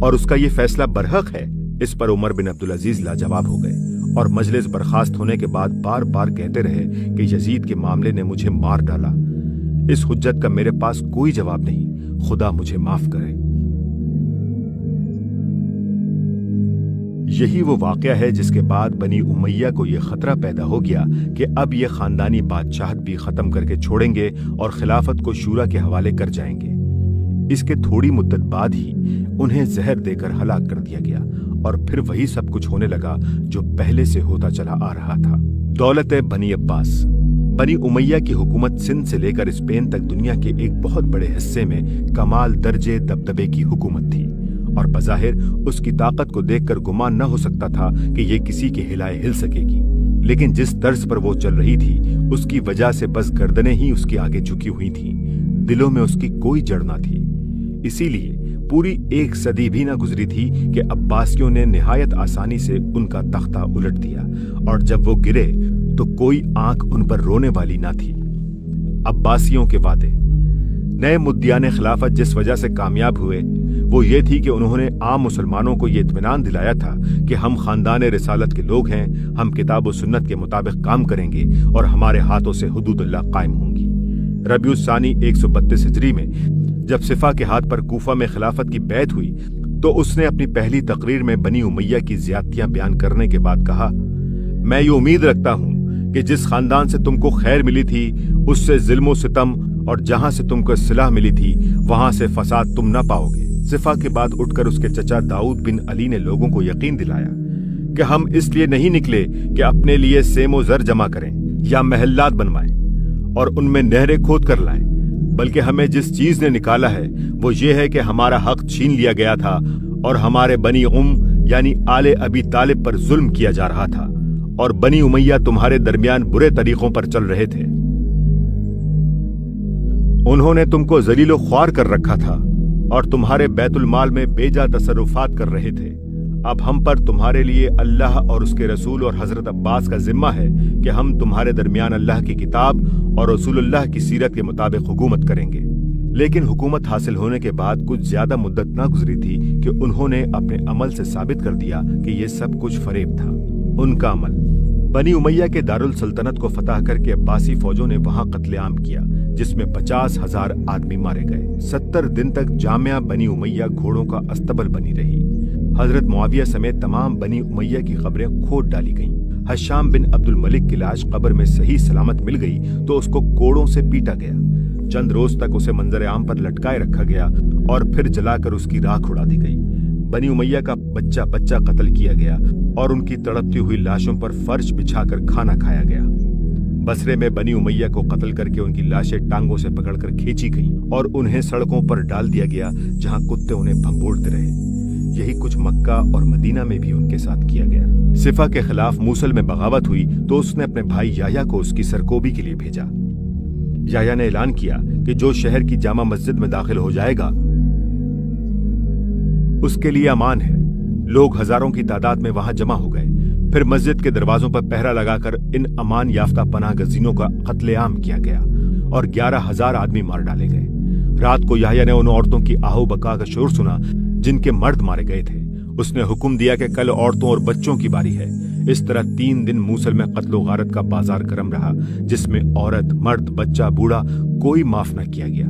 [SPEAKER 1] और उसका ये फैसला बरहक है? इस पर उमर बिन अब्दुल अजीज लाजवाब हो गए और मजलिस बर्खास्त होने के बाद बार बार कहते रहे कि यजीद के मामले ने मुझे मार डाला। इस हुज्जत का मेरे पास कोई जवाब नहीं, खुदा मुझे माफ करे। यही वो वाकया है जिसके बाद बनी उमैया को यह खतरा पैदा हो गया कि अब ये खानदानी बादशाहत भी खत्म करके छोड़ेंगे और खिलाफत को शूरा के हवाले कर जाएंगे। इसके थोड़ी मुद्दत बाद ही उन्हें जहर देकर हलाक कर दिया गया और फिर वही सब कुछ होने लगा जो पहले से होता चला आ रहा था। दौलत बनी अब्बास। बनी उमैया की हुकूमत सिंध से लेकर स्पेन तक दुनिया के एक बहुत बड़े हिस्से में कमाल दर्जे दबदबे की हुकूमत थी और बज़ाहिर उसकी ताकत को देखकर गुमान न हो सकता था कि ये किसी के हिलाए हिल सकेगी। लेकिन जिस तर्ज पर वो चल रही थी उसकी वजह से बस गर्दनें ही उसके आगे झुकी हुई थीं, दिलों में उसकी कोई जड़ न थी। इसीलिए पूरी 1 सदी भी न गुजरी थी कि अब्बासियों ने निहायत आसानी से उनका तख्ता उलट दिया और जब वो गिरे तो कोई आंख उन पर रोने वाली ना थी। अब्बासियों के वादे। नए मुद्दियाने खिलाफत जिस वजह से कामयाब हुए वो ये थी कि उन्होंने आम मुसलमानों को ये इत्मीनान दिलाया था कि हम खानदान रिसालत के लोग हैं, हम किताब और सुन्नत के मुताबिक काम करेंगे और हमारे हाथों से हुदूदुल्लाह कायम होंगी। रबीउस सानी 132 हिजरी में जब सिफा के हाथ पर कूफा में खिलाफत की बैत हुई तो उसने अपनी पहली तकरीर में बनी उमैया की ज्यादतियां बयान करने के बाद कहा, मैं ये उम्मीद रखता हूं कि जिस खानदान से तुमको खैर मिली थी उससे जुल्म सितम और जहां से तुमको इस्लाह मिली थी वहां से फसाद तुम न पाओगे। सिफा के बाद उठकर उसके चचा दाऊद बिन अली ने लोगों को यकीन दिलाया कि हम इसलिए नहीं निकले कि अपने लिए सेमो जर जमा करें या महल्लात बनवाएं और उनमें नहरें खोद कर लाएं, बल्कि हमें जिस चीज ने निकाला है वो ये है कि हमारा हक छीन लिया गया था और हमारे बनी यानी आले अबी तालिब पर जुल्म किया जा रहा था और बनी उमैया तुम्हारे दरमियान बुरे तरीकों पर चल रहे थे। उन्होंने तुमको जलीलो ख्वार कर रखा था और तुम्हारे बैतुल माल में बेजा तसर्रुफात कर रहे थे। अब हम पर तुम्हारे लिए अल्लाह और उसके रसूल और हजरत अब्बास का जिम्मा है कि हम तुम्हारे दरमियान अल्लाह की किताब और रसूलुल्लाह की सीरत के मुताबिक हुकूमत करेंगे। लेकिन हुकूमत हासिल होने के बाद कुछ ज्यादा मुद्दत ना गुजरी थी कि उन्होंने अपने अमल से साबित कर दिया कि ये सब कुछ फरेब था। उनका अमल, बनी उमैया के दारुल सल्तनत को फतह करके अब्बासी फौजों ने वहां कत्लेआम किया, जिसमें 50,000 आदमी मारे गए। 70 दिन तक जामिया बनी उमैया घोड़ों का अस्तबल बनी रही। हजरत मुआविया समेत तमाम बनी उमैया की कब्रें खोद डाली गईं। हश्शाम बिन अब्दुल मलिक की लाश कब्र में सही सलामत मिल गई तो उसको कोड़ों से पीटा गया। चंद रोज तक उसे मंजर आम पर लटकाए रखा गया और फिर जलाकर उसकी राख उड़ा दी गई। बनी उमैया का बच्चा बच्चा कत्ल किया गया और उनकी तड़पती हुई लाशों पर फर्श बिछाकर खाना खाया गया। बसरे में बनी उमैया को कत्ल करके उनकी लाशें टांगों से पकड़कर खींची गईं और उन्हें सड़कों पर डाल दिया गया, जहां कुत्ते उन्हें भंबोड़ते रहे। यही कुछ मक्का और मदीना में भी उनके साथ किया गया। सिफा के खिलाफ मूसल में बगावत हुई तो उसने अपने भाई याह्या को उसकी सरकोबी के लिए भेजा। याह्या ने ऐलान किया कि जो शहर की जामा मस्जिद में दाखिल हो जाएगा उसके लिए अमान है। लोग हजारों की तादाद में वहां जमा हो गए। फिर मस्जिद के दरवाजों पर पहरा लगाकर इन अमान याफ्ता पनाह गजीनों का कत्लेआम किया गया और 11,000 आदमी मार डाले गए। रात को याह्या ने उन औरतों की आहो बका का शोर सुना जिनके मर्द मारे गए थे। उसने हुक्म दिया कि कल औरतों और बच्चों की बारी है। इस तरह 3 दिन मूसल में कत्लो गारत का बाजार गर्म रहा, जिसमें औरत, मर्द, बच्चा, बूढ़ा कोई माफ न किया गया।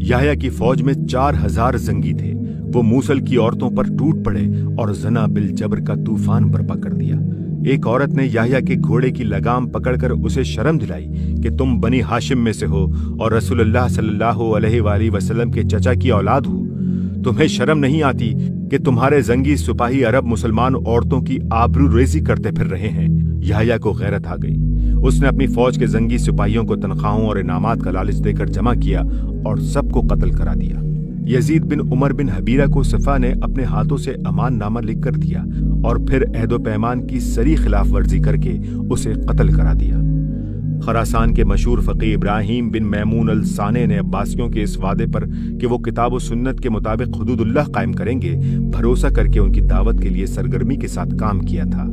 [SPEAKER 1] याह्या की फौज में 4,000 जंगी थे। वो मूसल की औरतों पर टूट पड़े और जना बिल जबर का तूफान बर्पा कर दिया। एक औरत ने याह्या के घोड़े की लगाम पकड़कर उसे शर्म दिलाई कि तुम बनी हाशिम में से हो और रसूलुल्लाह सल्लल्लाहु अलैहि वसल्लम के चचा की औलाद हो। तुम्हें शर्म नहीं आती कि तुम्हारे जंगी सिपाही अरब मुसलमान औरतों की आबरू रेजी करते फिर रहे हैं। याह्या को गैरत आ गई। उसने अपनी फौज के जंगी सिपाहियों को तनख्वाहों और इनामात का लालच देकर जमा किया और सबको कत्ल करा दिया। यजीद बिन उमर बिन हबीरा को सफा ने अपने हाथों से अमान नामा लिख कर दिया और फिर अहदो पैमान की सरी खिलाफ वर्जी करके उसे कत्ल करा दिया। खरासान के मशहूर फकीह इब्राहिम बिन मैमून अल साने ने अब्बासियों के इस वादे पर कि वो किताब व सुन्नत के मुताबिक हुदूदुल्लाह कायम करेंगे भरोसा करके उनकी दावत के लिए सरगर्मी के साथ काम किया था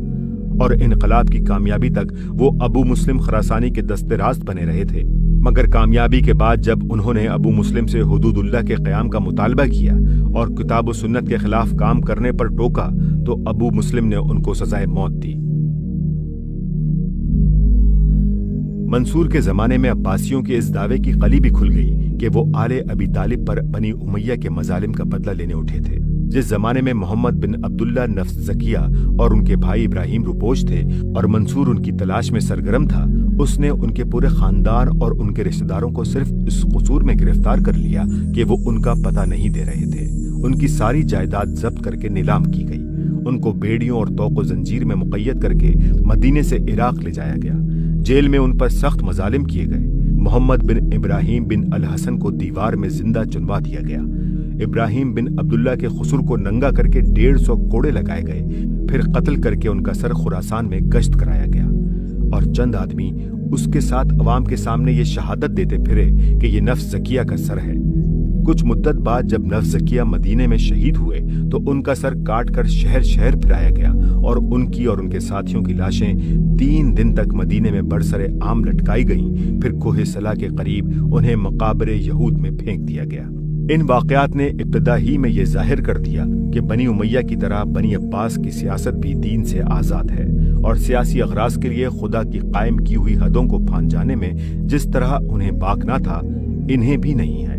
[SPEAKER 1] और इनकलाब की कामयाबी तक वो अबू मुस्लिम खरासानी के दस्ते रास्त बने रहे थे। मगर कामयाबी के बाद जब उन्होंने अबू मुस्लिम से हुदूदुल्लाह के क़याम का मुतालबा किया और किताब व सुन्नत के खिलाफ काम करने पर टोका तो अबू मुस्लिम ने उनको सजाए मौत दी। मंसूर के जमाने में अब्बासियों के इस दावे की कली भी खुल गई कि वो आले अबी तालिब पर बनी उमैया के मजालिम का बदला लेने उठे थे। जिस जमाने में मोहम्मद बिन अब्दुल्ला नफ्स जकिया और उनके भाई इब्राहिम रुपोश थे और मंसूर उनकी तलाश में सरगर्म था, उसने उनके पूरे खानदान और उनके रिश्तेदारों को सिर्फ इस कसूर में गिरफ्तार कर लिया कि वो उनका पता नहीं दे रहे थे। उनकी सारी जायदाद जब्त करके नीलाम की गई। उनको बेड़ियों और तोक़ जंजीर में मुक़य्यद करके मदीने से इराक ले जाया गया। जेल में उन पर सख्त मजालिम किए गए। मोहम्मद बिन इब्राहिम बिन अल हसन को दीवार में जिंदा चुनवा दिया गया। इब्राहिम बिन अब्दुल्ला के खुसर को नंगा करके 150 कोड़े लगाए गए। फिर कत्ल करके उनका सर खुरासान में गश्त कराया गया और चंद आदमी उसके साथ अवाम के सामने ये शहादत देते फिरे कि ये नफ्स जकिया का सर है। कुछ मुद्दत बाद जब नफ्स जकिया मदीने में शहीद हुए तो उनका सर काट कर शहर शहर फिराया गया और उनकी और उनके साथियों की लाशें 3 दिन तक मदीने में बरसरे आम लटकाई गईं। फिर कोहे सला के करीब उन्हें मकाबरे यहूद में फेंक दिया गया। इन वाक़यात ने इब्तिदा ही में ये जाहिर कर दिया कि बनी उमैया की तरह बनी अब्बास की सियासत भी दीन से आज़ाद है और सियासी अगराज के लिए खुदा की कायम की हुई हदों को फांद जाने में जिस तरह उन्हें बाक ना था, इन्हें भी नहीं है।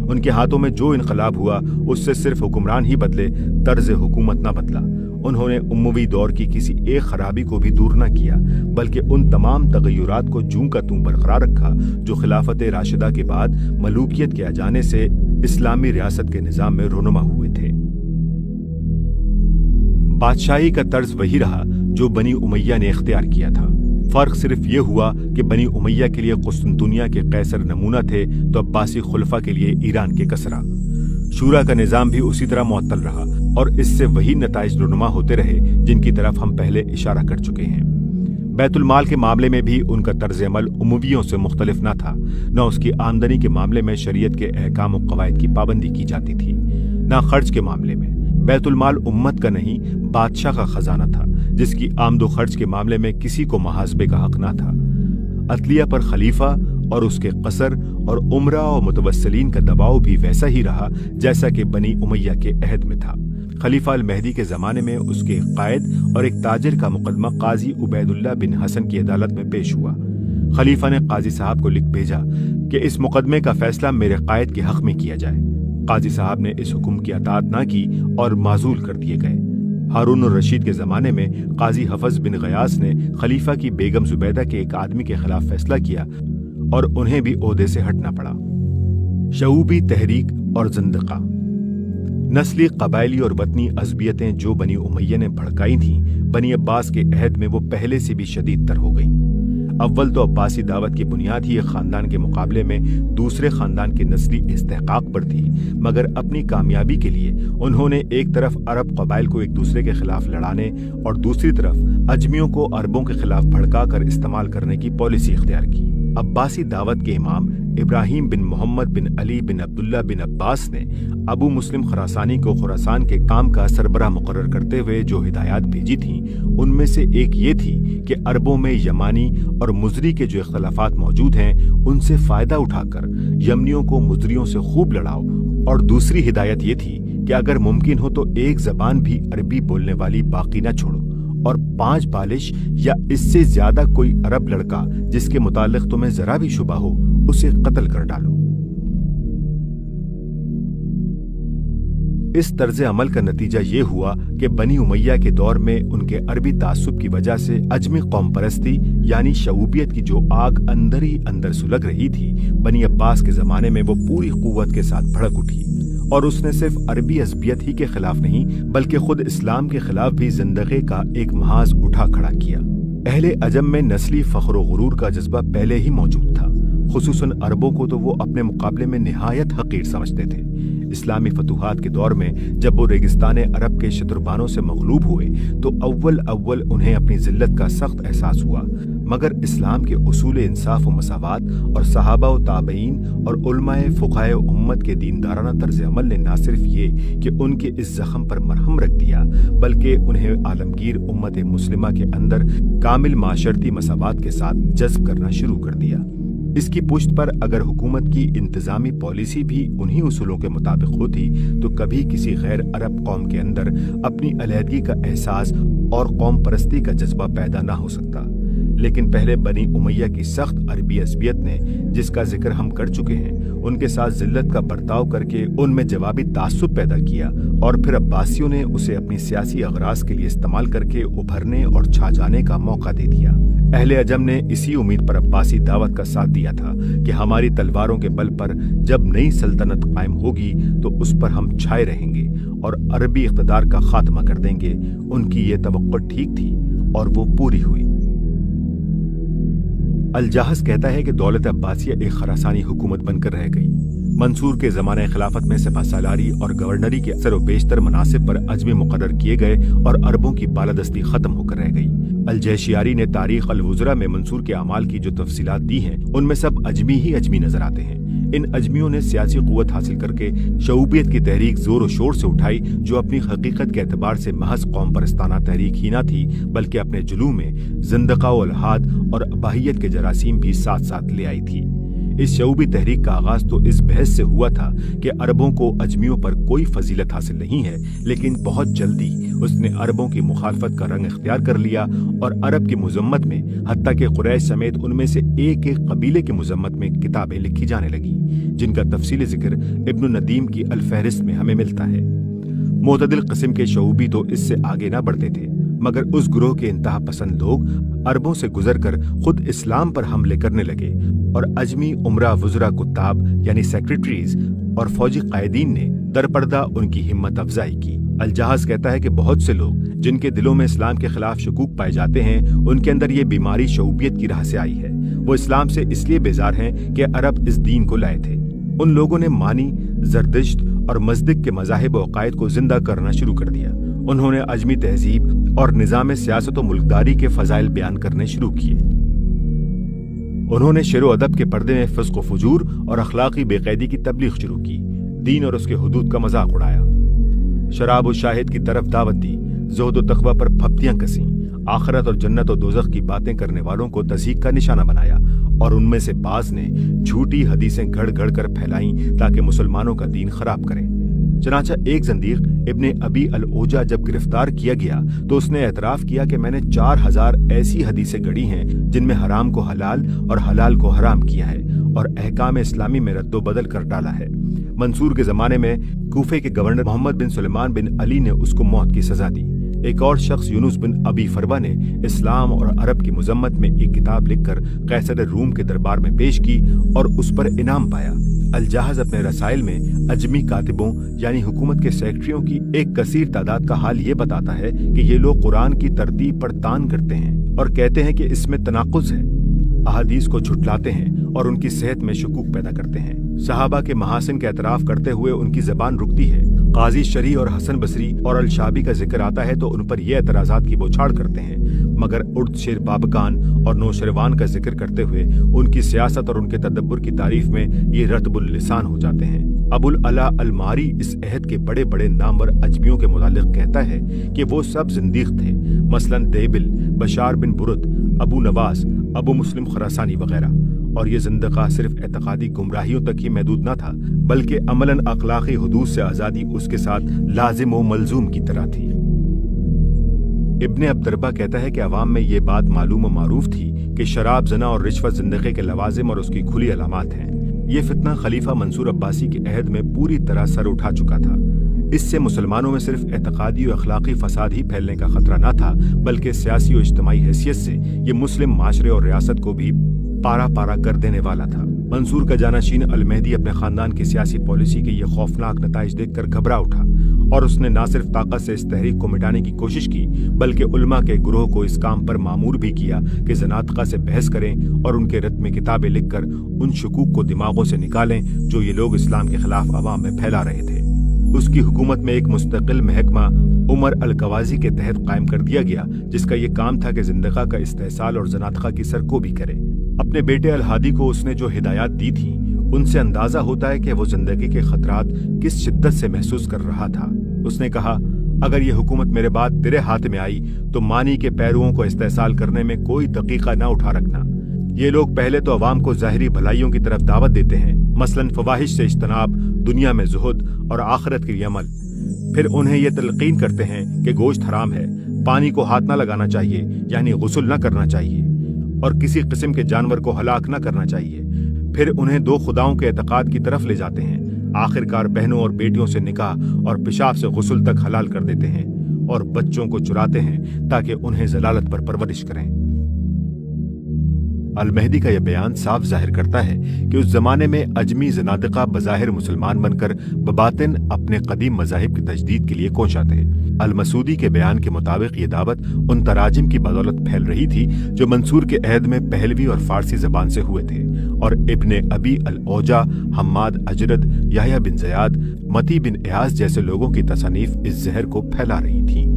[SPEAKER 1] उनके हाथों में जो इनकलाब हुआ उससे सिर्फ हुक्मरान ही बदले, तर्ज हुकूमत ना बदला। उन्होंने उम्मवी दौर की किसी एक खराबी को भी दूर न किया, बल्कि उन तमाम तगय्युरात को जूं का तूं बरकरार रखा जो खिलाफत राशिदा के बाद मलूकियत के आ जाने से इस्लामी रियासत के निजाम में रोनुमा हुए थे। बादशाही का तर्ज वही रहा जो बनी उमैया ने इख्तियार किया था। फर्क सिर्फ ये हुआ कि बनी उमैया के लिए कुस्तुनतुनिया के कैसर नमूना थे तो अब्बासी खुलफा के लिए ईरान के कसरा। शूरा का निजाम भी उसी तरह मुअत्तल रहा और इससे वही नताइज रुनुमा होते रहे जिनकी तरफ हम पहले इशारा कर चुके हैं। بیت المال کے معاملے میں بھی ان کا طرز عمل امویوں سے مختلف نہ تھا۔ نہ اس کی آمدنی کے معاملے میں شریعت کے احکام و قواعد کی پابندی کی جاتی تھی، نہ خرچ کے معاملے میں۔ بیت المال امت کا نہیں بادشاہ کا خزانہ تھا، جس کی آمد و خرچ کے معاملے میں کسی کو محاسبے کا حق نہ تھا۔ عدلیہ پر خلیفہ اور اس کے قصر اور امراء و متوسلین کا دباؤ بھی ویسا ہی رہا جیسا کہ بنی امیہ کے عہد میں تھا۔ خلیفہ المہدی کے زمانے میں اس کے ایک قائد اور ایک تاجر کا مقدمہ قاضی عبید اللہ بن حسن کی عدالت میں پیش ہوا۔ خلیفہ نے قاضی صاحب کو لکھ بھیجا کہ اس مقدمے کا فیصلہ میرے قائد کے حق میں کیا جائے۔ قاضی صاحب نے اس حکم کی اطاعت نہ کی اور معزول کر دیے گئے۔ ہارون الرشید کے زمانے میں قاضی حفظ بن غیاث نے خلیفہ کی بیگم زبیدہ کے ایک آدمی کے خلاف فیصلہ کیا اور انہیں بھی عہدے سے ہٹنا پڑا۔ شعوبی تحریک اور زندقہ۔ نسلی، قبائلی اور وطنی عصبیتیں جو بنی امیہ نے بھڑکائی تھیں، بنی عباس کے عہد میں وہ پہلے سے بھی شدید تر ہو گئیں۔ اول تو عباسی دعوت کی بنیاد ہی ایک خاندان کے مقابلے میں دوسرے خاندان کے نسلی استحقاق پر تھی، مگر اپنی کامیابی کے لیے انہوں نے ایک طرف عرب قبائل کو ایک دوسرے کے خلاف لڑانے اور دوسری طرف اجمیوں کو عربوں کے خلاف بھڑکا کر استعمال کرنے کی پالیسی اختیار کی۔ عباسی دعوت کے امام ابراہیم بن محمد بن علی بن عبداللہ بن عباس نے ابو مسلم خراسانی کو خراسان کے کام کا سربراہ مقرر کرتے ہوئے جو ہدایات بھیجی تھیں، ان میں سے ایک یہ تھی کہ عربوں میں یمانی اور مزری کے جو اختلافات موجود ہیں ان سے فائدہ اٹھا کر یمنیوں کو مزریوں سے خوب لڑاؤ، اور دوسری ہدایت یہ تھی کہ اگر ممکن ہو تو ایک زبان بھی عربی بولنے والی باقی نہ چھوڑو، اور 5 بالش یا اس سے زیادہ کوئی عرب لڑکا جس کے متعلق تمہیں ذرا بھی شبہ ہو اسے قتل کر ڈالو۔ اس طرز عمل کا نتیجہ یہ ہوا کہ بنی امیہ کے دور میں ان کے عربی تعصب کی وجہ سے اجمی قوم پرستی یعنی شعوبیت کی جو آگ اندر ہی اندر سلگ رہی تھی، بنی عباس کے زمانے میں وہ پوری قوت کے ساتھ بھڑک اٹھی، اور اس نے صرف عربی عصبیت ہی کے خلاف نہیں بلکہ خود اسلام کے خلاف بھی زندقے کا ایک محاذ اٹھا کھڑا کیا۔ اہل عجم میں نسلی فخر و غرور کا جذبہ پہلے ہی موجود تھا، خصوصاً عربوں کو تو وہ اپنے مقابلے میں نہایت حقیر سمجھتے تھے۔ اسلامی فتوحات کے دور میں جب وہ ریگستان عرب کے شتربانوں سے مغلوب ہوئے تو اول انہیں اپنی ذلت کا سخت احساس ہوا، مگر اسلام کے اصول انصاف و مساوات اور صحابہ و تابعین اور علماء فقہائے امت کے دیندارانہ طرز عمل نے نہ صرف یہ کہ ان کے اس زخم پر مرہم رکھ دیا بلکہ انہیں عالمگیر امت مسلمہ کے اندر کامل معاشرتی مساوات کے ساتھ جذب کرنا شروع کر دیا۔ اس کی پشت پر اگر حکومت کی انتظامی پالیسی بھی انہی اصولوں کے مطابق ہوتی تو کبھی کسی غیر عرب قوم کے اندر اپنی علیحدگی کا احساس اور قوم پرستی کا جذبہ پیدا نہ ہو سکتا۔ لیکن پہلے بنی امیہ کی سخت عربی عصبیت نے، جس کا ذکر ہم کر چکے ہیں، ان کے ساتھ ذلت کا برتاؤ کر کے ان میں جوابی تعصب پیدا کیا، اور پھر عباسیوں نے اسے اپنی سیاسی اغراض کے لیے استعمال کر کے ابھرنے اور چھا جانے کا موقع دے دیا۔ اہل عجم نے اسی امید پر عباسی دعوت کا ساتھ دیا تھا کہ ہماری تلواروں کے بل پر جب نئی سلطنت قائم ہوگی تو اس پر ہم چھائے رہیں گے اور عربی اقتدار کا خاتمہ کر دیں گے۔ ان کی یہ توقع ٹھیک تھی اور وہ پوری ہوئی۔ الجاحظ کہتا ہے کہ دولت عباسیہ ایک خراسانی حکومت بن کر رہ گئی۔ منصور کے زمانہ خلافت میں سپہ سالاری اور گورنری کے اکثر و بیشتر مناصب پر اجمی مقرر کیے گئے اور عربوں کی بالادستی ختم ہو کر رہ گئی۔ الجیشیاری نے تاریخ الوزراء میں منصور کے اعمال کی جو تفصیلات دی ہیں ان میں سب اجمی ہی اجمی نظر آتے ہیں۔ ان اجمیوں نے سیاسی قوت حاصل کر کے شعوبیت کی تحریک زور و شور سے اٹھائی، جو اپنی حقیقت کے اعتبار سے محض قوم پرستانہ تحریک ہی نہ تھی بلکہ اپنے جلوہ میں زندقہ و الحاد اور اباہیت کے جراثیم بھی ساتھ ساتھ لے آئی تھی۔ اس شعوبی تحریک کا آغاز تو اس بحث سے ہوا تھا کہ عربوں کو اجمیوں پر کوئی فضیلت حاصل نہیں ہے، لیکن بہت جلدی اس نے عربوں کی مخالفت کا رنگ اختیار کر لیا اور عرب کی مذمت میں، حتیٰ کہ قریش سمیت ان میں سے ایک ایک قبیلے کی مذمت میں کتابیں لکھی جانے لگیں، جن کا تفصیلی ذکر ابن ندیم کی الفہرست میں ہمیں ملتا ہے۔ معتدل قسم کے شعوبی تو اس سے آگے نہ بڑھتے تھے، مگر اس گروہ کے انتہا پسند لوگ عربوں سے گزر کر خود اسلام پر حملے کرنے لگے، اور اجمی امراء وزراء کتاب یعنی سیکریٹریز اور فوجی قائدین نے درپردہ ان کی ہمت افزائی کی۔ الجاحظ کہتا ہے کہ بہت سے لوگ جن کے دلوں میں اسلام کے خلاف شکوک پائے جاتے ہیں، ان کے اندر یہ بیماری شعوبیت کی راہ سے آئی ہے۔ وہ اسلام سے اس لیے بیزار ہیں کہ عرب اس دین کو لائے تھے۔ ان لوگوں نے مانی، زردشت اور مزدک کے مذاہب و عقائد کو زندہ کرنا شروع کر دیا۔ انہوں نے اجمی تہذیب और निज़ाम सियासत और मुल्कदारी के फजाइल बयान करने शुरू किए। उन्होंने शेर व अदब के पर्दे में फिस्क व फुजूर और अखलाकी बेक़ैदी की तबलीग शुरू की, दीन और उसके हुदूद का मजाक उड़ाया, शराब और शाहिद की तरफ दावत दी, ज़ुहद और तक़वा पर फप्तियां कसी, आखिरत और जन्नत और दोज़ख की बातें करने वालों को तज़हीक का निशाना बनाया और उनमें से बाज़ ने झूठी हदीसें घड़ घड़ कर फैलाईं ताकि मुसलमानों का दीन खराब करें। चनाचा एक ज़ंदीक इब्ने अबी अल ओजा जब गिरफ्तार किया गया तो उसने एतराफ़ किया कि मैंने 4000 ऐसी हदीसें गढ़ी हैं जिनमें हराम को हलाल और हलाल को हराम किया है और अहकाम इस्लामी में रद्दो बदल कर डाला है। मंसूर के ज़माने में कूफे के गवर्नर मोहम्मद बिन सुलेमान बिन अली ने उसको मौत की सज़ा दी। एक और शख्स यूनुस बिन अबी फरवा ने इस्लाम और अरब की मुजम्मत में एक किताब लिखकर कैसर रूम के दरबार में पेश की और उस पर इनाम पाया। अल-जहाज अपने रसाइल में अजमी कातिबों यानी हुकूमत के सेक्रेटरियों की एक कसीर तादाद का हाल ये बताता है कि ये लोग कुरान की तरतीब पर तान करते हैं और कहते हैं कि इसमें तनाकुज़ है, अहादीस को झुटलाते हैं और उनकी सेहत में शकूक पैदा करते हैं। सहाबा के महासिन का एतराफ़ करते हुए उनकी ज़बान रुकती है। काजी शरी और हसन बसरी और अल-शाबी का जिक्र आता है तो उन पर यह एतराज़ात की बौछार करते हैं, मगर उर्द शेर बाबकान और नौशरवान का जिक्र करते हुए उनकी सियासत और उनके तदब्बुर की तारीफ में ये रतबुल लिसान हो जाते हैं। अबुल अला अल-मारी इस अहद के बड़े बड़े नामवर अजमियों के मुतालिक कहता है कि वो सब जिंदीक थे, मसलन देबिल, बशार बिन बुरुद, अबू नवास, अबू मुस्लिम खरासानी वगैरह। और ये जिंदगा सिर्फ एतकादी गुमराहियों तक ही महदूद न था, बल्कि अमलन अखलाकी हुदूद से आज़ादी उसके साथ लाजिम व मलजूम की तरह थी। इब्ने अब्दरबा कहता है कि अवाम में ये बात मालूम व मारूफ थी कि शराब, जना और रिश्वत जिंदगी के लवाजिम और उसकी खुली अलामात हैं। ये फितना खलीफा मंसूर अब्बासी के अहद में पूरी तरह सर उठा चुका था। इससे मुसलमानों में सिर्फ एतकादी और अखलाकी फसाद ही फैलने का खतरा न था, बल्कि सियासी और इज्तिमाई हैसियत से ये मुस्लिम माशरे और रियासत को भी पारा पारा कर देने वाला था। मंसूर का जानशीन अल-मेहदी अपने खानदान की सियासी पॉलिसी के ये खौफनाक नताइज देखकर घबरा उठा और उसने न सिर्फ ताकत से इस तहरीक को मिटाने की कोशिश की, बल्कि उलमा के गुरोह को इस काम पर मामूर भी किया कि ज़नातक़ा से बहस करें और उनके रद में किताबें लिखकर उन शकूक को दिमागों से निकालें जो ये लोग इस्लाम के खिलाफ अवाम में फैला रहे थे। उसकी हुकूमत में एक मुस्तकिल महकमा उमर अल-कवाजी के तहत कायम कर दिया गया, जिसका ये काम था कि जिंदगा का इस्तेहसाल और ज़नातक़ा की सरकोबी करे। अपने बेटे अल-हादी को उसने जो हिदायत दी थी उनसे अंदाजा होता है कि वो जिंदगी के खतरात किस शिद्दत से महसूस कर रहा था। उसने कहा, अगर ये हुकूमत मेरे बाद तेरे हाथ में आई तो मानी के पैरुओं को इस्तेहसाल करने में कोई दकीका न उठा रखना। ये लोग पहले तो अवाम को ज़ाहिरी भलाइयों की तरफ दावत देते हैं, मसलन फवाहिश से इज्तनाब, दुनिया में जुहद और आखिरत के लिए अमल। फिर उन्हें ये तलकीन करते हैं कि गोश्त हराम है, पानी को हाथ न लगाना चाहिए यानी गुस्ल न करना चाहिए और किसी किस्म के जानवर को हलाक न करना चाहिए। फिर उन्हें दो खुदाओं के एतकाद की तरफ ले जाते हैं। आखिरकार बहनों और बेटियों से निकाह और पेशाब से गुस्ल तक हलाल कर देते हैं और बच्चों को चुराते हैं ताकि उन्हें जलालत पर परवरिश करें। अल-मेहदी का यह बयान साफ जाहिर करता है कि उस जमाने में अजमी ज़नादिक़ा बज़ाहिर मुसलमान बनकर बबातिन अपने कदीम मज़ाहिब की तजदीद के लिए कोशा थे। अल-मसूदी के बयान के मुताबिक ये दावत उन तराजिम की बदौलत फैल रही थी जो मंसूर के अहद में पहलवी और फारसी जबान से हुए थे और इब्ने अबी अल-ओजा, हम्माद अजरद, याह्या बिन ज़याद, मती बिन इयाज़ जैसे लोगों की तसनीफ इस जहर को फैला रही थी।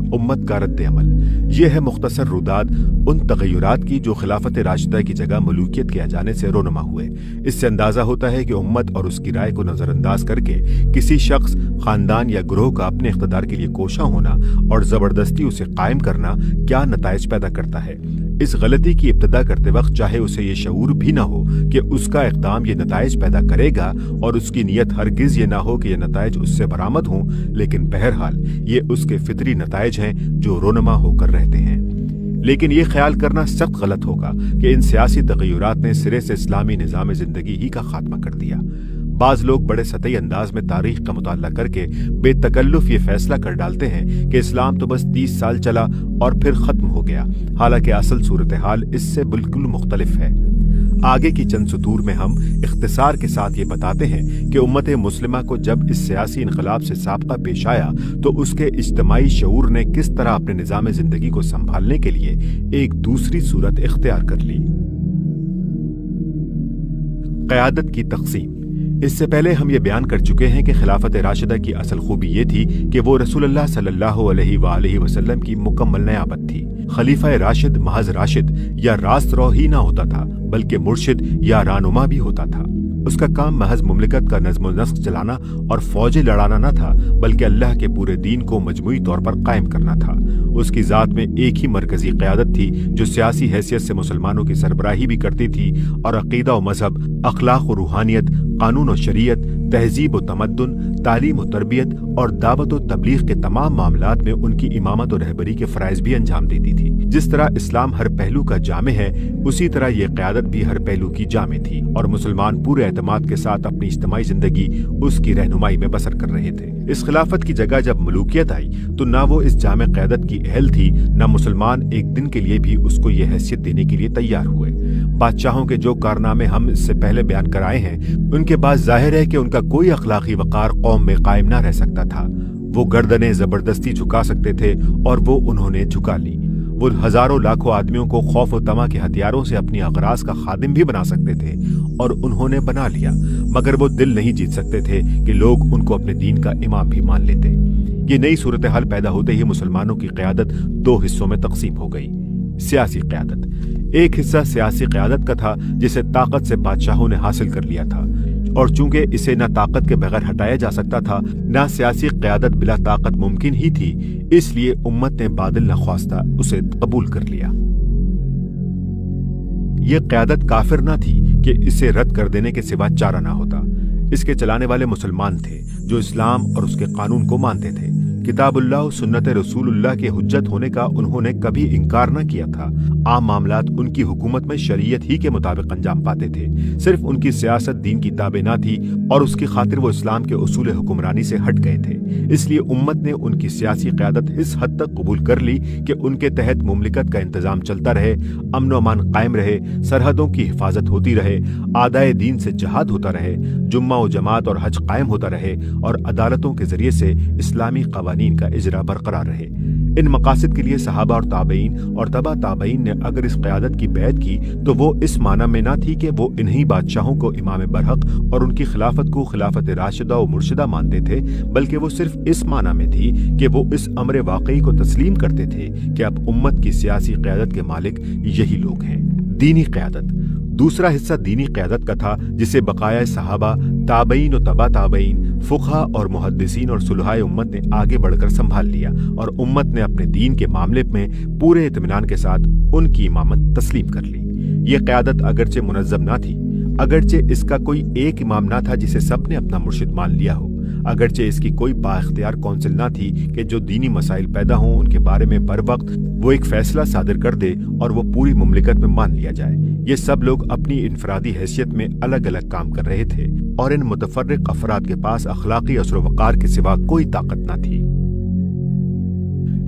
[SPEAKER 1] उम्मत का रद्द अमल ये है मुख्तसर रुदाद उन तगय्युरात की जो खिलाफत राशिदा की जगह मलूकियत के आ जाने से रोनमा हुए। इससे अंदाजा होता है कि उम्मत और उसकी राय को नजरअंदाज करके किसी शख्स, खानदान या ग्रोह का अपने इख्तिदार के लिए कोशा होना और जबरदस्ती उसे कायम करना क्या नताइज पैदा करता है। इस गलती की इब्तिदा करते वक्त चाहे उसे ये शऊर भी न हो कि उसका इक़दाम ये नताइज पैदा करेगा और उसकी नीयत हरगिज ये ना हो कि ये नताइज उससे बरामद हों, लेकिन बहरहाल ये उसके फितरी नताइज हैं जो रोनमा होकर रहते हैं। लेकिन ये ख्याल करना सख्त गलत होगा कि इन सियासी तगय्युरात ने सिरे से इस्लामी निज़ाम ज़िंदगी ही का खात्मा कर दिया। बाज लोग बड़े सतही अंदाज में तारीख का मुताला करके बेतकल्लुफ ये फैसला कर डालते हैं कि इस्लाम तो बस 30 साल चला और फिर खत्म हो गया, हालांकि असल सूरत हाल इससे बिल्कुल मुख्तलिफ है। आगे की चंद सतूर में हम इख्तिसार के साथ ये बताते हैं कि उम्मत मुस्लिमा को जब इस सियासी इनकलाब से साबका पेश आया तो उसके इज्तिमाई शऊर ने किस तरह अपने निज़ाम ज़िंदगी को संभालने के लिए एक दूसरी सूरत इख्तियार कर ली। क़यादत की तक़सीम। اس سے پہلے ہم یہ بیان کر چکے ہیں کہ خلافت راشدہ کی اصل خوبی یہ تھی کہ وہ رسول اللہ صلی اللہ علیہ وآلہ وسلم کی مکمل نیابت تھی۔ خلیفہ راشد محض راشد یا راست رو ہی نہ ہوتا تھا بلکہ مرشد یا رہنما بھی ہوتا تھا۔ اس کا کام محض مملکت کا نظم و نسق چلانا اور فوجیں لڑانا نہ تھا بلکہ اللہ کے پورے دین کو مجموعی طور پر قائم کرنا تھا۔ اس کی ذات میں ایک ہی مرکزی قیادت تھی جو سیاسی حیثیت سے مسلمانوں کی سربراہی بھی کرتی تھی اور عقیدہ و مذہب، اخلاق و روحانیت، قانون و شریعت، تہذیب و تمدن، تعلیم و تربیت اور دعوت و تبلیغ کے تمام معاملات میں ان کی امامت و رہبری کے فرائض بھی انجام دیتی تھی۔ جس طرح اسلام ہر پہلو کا جامع ہے اسی طرح یہ قیادت بھی ہر پہلو کی جامع تھی اور مسلمان پورے اعتماد کے ساتھ اپنی اجتماعی زندگی اس کی رہنمائی میں بسر کر رہے تھے۔ اس خلافت کی جگہ جب ملوکیت آئی تو نہ وہ اس جامع قیادت کی اہل تھی نہ مسلمان ایک دن کے لیے بھی اس کو یہ حیثیت دینے کے لیے تیار ہوئے۔ بادشاہوں کے جو کارنامے ہم اس سے پہلے بیان کرائے ہیں ان کے بعد ظاہر ہے کہ ان کا کوئی اخلاقی وقار قوم میں قائم نہ رہ سکتا تھا۔ وہ گردنیں زبردستی جھکا سکتے تھے اور وہ انہوں نے جھکا لی۔ وہ ہزاروں لاکھوں آدمیوں کو خوف و طمع کے ہتھیاروں سے اپنی اغراض کا خادم بھی بنا سکتے تھے اور انہوں نے بنا لیا، مگر وہ دل نہیں جیت سکتے تھے کہ لوگ ان کو اپنے دین کا امام بھی مان لیتے۔ یہ نئی صورتحال پیدا ہوتے ہی مسلمانوں کی قیادت دو حصوں میں تقسیم ہو گئی۔ سیاسی قیادت، ایک حصہ سیاسی قیادت کا تھا جسے طاقت سے بادشاہوں نے حاصل کر لیا تھا، اور چونکہ اسے نہ طاقت کے بغیر ہٹایا جا سکتا تھا نہ سیاسی قیادت بلا طاقت ممکن ہی تھی، اس لیے امت نے بادل نخواستہ اسے قبول کر لیا۔ یہ قیادت کافر نہ تھی کہ اسے رد کر دینے کے سوا چارہ نہ ہوتا۔ اس کے چلانے والے مسلمان تھے جو اسلام اور اس کے قانون کو مانتے تھے۔ کتاب اللہ و سنت رسول اللہ کے حجت ہونے کا انہوں نے کبھی انکار نہ کیا تھا۔ عام معاملات ان کی حکومت میں شریعت ہی کے مطابق انجام پاتے تھے، صرف ان کی سیاست دین کی تابع نہ تھی اور اس کی خاطر وہ اسلام کے اصول حکمرانی سے ہٹ گئے تھے۔ اس لیے امت نے ان کی سیاسی قیادت اس حد تک قبول کر لی کہ ان کے تحت مملکت کا انتظام چلتا رہے، امن و امان قائم رہے، سرحدوں کی حفاظت ہوتی رہے، اعدائے دین سے جہاد ہوتا رہے، جمعہ و جماعت اور حج قائم ہوتا رہے اور عدالتوں کے ذریعے سے اسلامی قوانین کا اجرا برقرار رہے۔ ان مقاصد کے لیے صحابہ اور تابعین اور تبع تابعین نے اگر اس قیادت کی بیعت کی تو وہ اس معنی میں نہ تھی کہ وہ انہی بادشاہوں کو امام برحق اور ان کی خلافت کو خلافت راشدہ و مرشدہ مانتے تھے، بلکہ وہ صرف اس معنی میں تھی کہ وہ اس امر واقعی کو تسلیم کرتے تھے کہ اب امت کی سیاسی قیادت کے مالک یہی لوگ ہیں۔ دینی قیادت، دوسرا حصہ دینی قیادت کا تھا جسے بقایا صحابہ، تابعین و تبع تابعین، فقہا اور محدثین اور صلحائے امت نے آگے بڑھ کر سنبھال لیا اور امت نے اپنے دین کے معاملے میں پورے اطمینان کے ساتھ ان کی امامت تسلیم کر لی۔ یہ قیادت اگرچہ منظم نہ تھی، اگرچہ اس کا کوئی ایک امام نہ تھا جسے سب نے اپنا مرشد مان لیا ہو، اگرچہ اس کی کوئی بااختیار کونسل نہ تھی کہ جو دینی مسائل پیدا ہوں ان کے بارے میں بر وقت وہ ایک فیصلہ صادر کر دے اور وہ پوری مملکت میں مان لیا جائے۔ یہ سب لوگ اپنی انفرادی حیثیت میں الگ الگ کام کر رہے تھے اور ان متفرق افراد کے پاس اخلاقی اثر و وقار کے سوا کوئی طاقت نہ تھی۔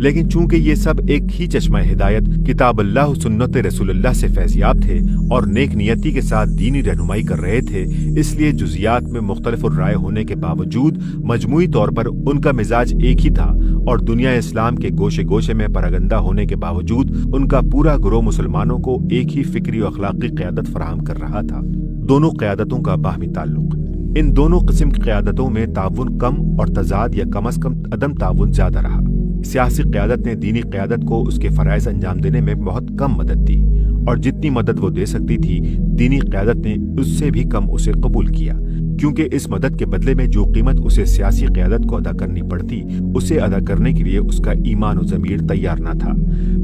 [SPEAKER 1] لیکن چونکہ یہ سب ایک ہی چشمہ ہدایت کتاب اللہ و سنت رسول اللہ سے فیضیاب تھے اور نیک نیتی کے ساتھ دینی رہنمائی کر رہے تھے، اس لیے جزیات میں مختلف الرائے ہونے کے باوجود مجموعی طور پر ان کا مزاج ایک ہی تھا اور دنیا اسلام کے گوشے گوشے میں پراگندہ ہونے کے باوجود ان کا پورا گروہ مسلمانوں کو ایک ہی فکری و اخلاقی قیادت فراہم کر رہا تھا۔ دونوں قیادتوں کا باہمی تعلق، ان دونوں قسم کی قیادتوں میں تعاون کم اور تضاد یا کم از کم عدم تعاون زیادہ رہا۔ سیاسی قیادت نے دینی قیادت کو اس کے فرائض انجام دینے میں بہت کم مدد دی اور جتنی مدد وہ دے سکتی تھی دینی قیادت نے اس سے بھی کم اسے قبول کیا، کیونکہ اس مدد کے بدلے میں جو قیمت اسے سیاسی قیادت کو ادا کرنی پڑتی اسے ادا کرنے کے لیے اس کا ایمان و ضمیر تیار نہ تھا۔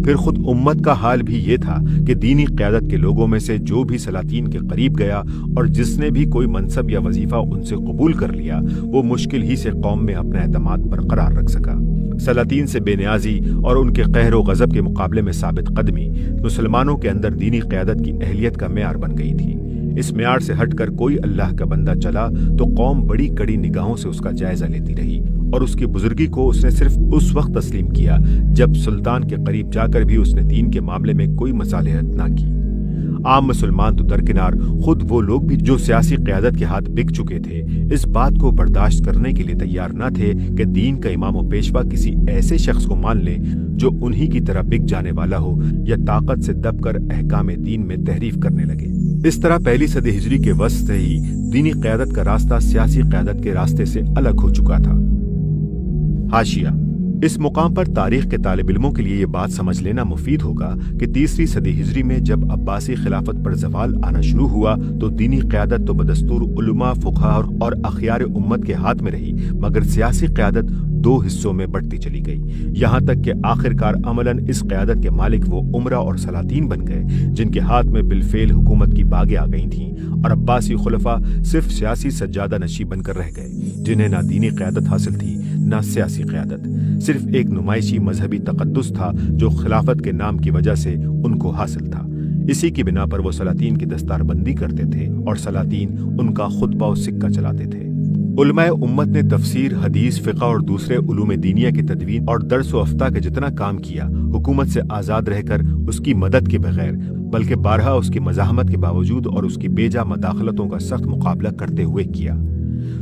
[SPEAKER 1] پھر خود امت کا حال بھی یہ تھا کہ دینی قیادت کے لوگوں میں سے جو بھی سلاطین کے قریب گیا اور جس نے بھی کوئی منصب یا وظیفہ ان سے قبول کر لیا وہ مشکل ہی سے قوم میں اپنا اعتماد برقرار رکھ سکا۔ سلاطین سے بے نیازی اور ان کے قہر و غضب کے مقابلے میں ثابت قدمی مسلمانوں کے اندر دینی قیادت کی اہلیت کا معیار بن گئی تھی۔ اس معیار سے ہٹ کر کوئی اللہ کا بندہ چلا تو قوم بڑی کڑی نگاہوں سے اس کا جائزہ لیتی رہی اور اس کی بزرگی کو اس نے صرف اس وقت تسلیم کیا جب سلطان کے قریب جا کر بھی اس نے دین کے معاملے میں کوئی مصالحت نہ کی۔ عام مسلمان تو درکنار، خود وہ لوگ بھی جو سیاسی قیادت کے ہاتھ بک چکے تھے اس بات کو برداشت کرنے کے لیے تیار نہ تھے کہ دین کا امام و پیشوا کسی ایسے شخص کو مان لے جو انہی کی طرح بک جانے والا ہو یا طاقت سے دب کر احکام دین میں تحریف کرنے لگے۔ اس طرح پہلی صدی ہجری کے وسط سے ہی دینی قیادت کا راستہ سیاسی قیادت کے راستے سے الگ ہو چکا تھا۔ حاشیہ: اس مقام پر تاریخ کے طالب علموں کے لیے یہ بات سمجھ لینا مفید ہوگا کہ تیسری صدی ہجری میں جب عباسی خلافت پر زوال آنا شروع ہوا تو دینی قیادت تو بدستور علماء، فقہاء اور اخیار امت کے ہاتھ میں رہی، مگر سیاسی قیادت دو حصوں میں بٹتی چلی گئی، یہاں تک کہ آخرکار عملاً اس قیادت کے مالک وہ امراء اور سلاطین بن گئے جن کے ہاتھ میں بالفعل حکومت کی باغیں آ گئی تھیں، اور عباسی خلفاء صرف سیاسی سجادہ نشین بن کر رہ گئے جنہیں نہ دینی قیادت حاصل تھی نہ سیاسی قیادت، صرف ایک نمائشی مذہبی تقدس تھا جو خلافت کے نام کی وجہ سے ان کو حاصل تھا۔ اسی کی بنا پر وہ سلاطین کی دستار بندی کرتے تھے اور سلاطین ان کا خطبہ و سکہ چلاتے تھے۔ علماء امت نے تفسیر، حدیث، فقہ اور دوسرے علوم دینیہ کی تدوین اور درس و افتاء کا جتنا کام کیا، حکومت سے آزاد رہ کر اس کی مدد کے بغیر، بلکہ بارہا اس کی مزاحمت کے باوجود اور اس کی بیجا مداخلتوں کا سخت مقابلہ کرتے ہوئے کیا۔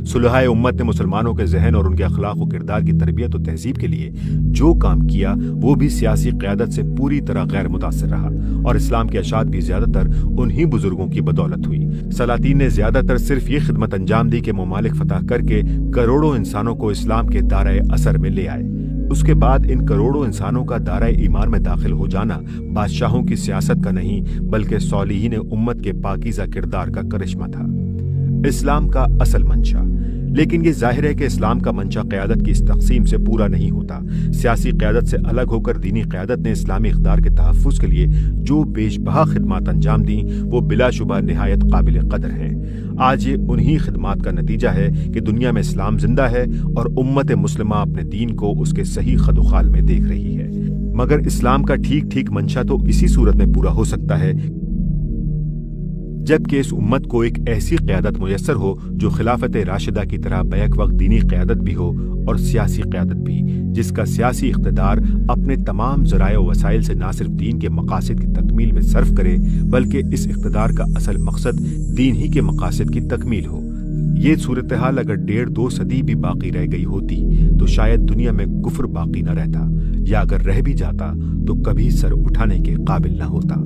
[SPEAKER 1] صلحائے امت نے مسلمانوں کے ذہن اور ان کے اخلاق و کردار کی تربیت و تہذیب کے لیے جو کام کیا وہ بھی سیاسی قیادت سے پوری طرح غیر متاثر رہا، اور اسلام کی اشاعت بھی زیادہ تر انہی بزرگوں کی بدولت ہوئی۔ سلاطین نے زیادہ تر صرف یہ خدمت انجام دی کہ ممالک فتح کر کے کروڑوں انسانوں کو اسلام کے دائرۂ اثر میں لے آئے۔ اس کے بعد ان کروڑوں انسانوں کا دائرۂ ایمان میں داخل ہو جانا بادشاہوں کی سیاست کا نہیں بلکہ صالحین امت کے پاکیزہ کردار کا کرشمہ تھا، اسلام کا اصل منشا۔ لیکن یہ ظاہر ہے کہ اسلام کا منشا قیادت کی اس تقسیم سے پورا نہیں ہوتا۔ سیاسی قیادت سے الگ ہو کر دینی قیادت نے اسلامی اقدار کے تحفظ کے لیے جو بیش بہا خدمات انجام دیں وہ بلا شبہ نہایت قابل قدر ہیں۔ آج یہ انہی خدمات کا نتیجہ ہے کہ دنیا میں اسلام زندہ ہے اور امت مسلمہ اپنے دین کو اس کے صحیح خد و خال میں دیکھ رہی ہے۔ مگر اسلام کا ٹھیک منشا تو اسی صورت میں پورا ہو سکتا ہے جبکہ اس امت کو ایک ایسی قیادت میسر ہو جو خلافت راشدہ کی طرح بیک وقت دینی قیادت بھی ہو اور سیاسی قیادت بھی، جس کا سیاسی اقتدار اپنے تمام ذرائع و وسائل سے نہ صرف دین کے مقاصد کی تکمیل میں صرف کرے بلکہ اس اقتدار کا اصل مقصد دین ہی کے مقاصد کی تکمیل ہو۔ یہ صورتحال اگر 1.5-2 صدی بھی باقی رہ گئی ہوتی تو شاید دنیا میں کفر باقی نہ رہتا، یا اگر رہ بھی جاتا تو کبھی سر اٹھانے کے قابل نہ ہوتا۔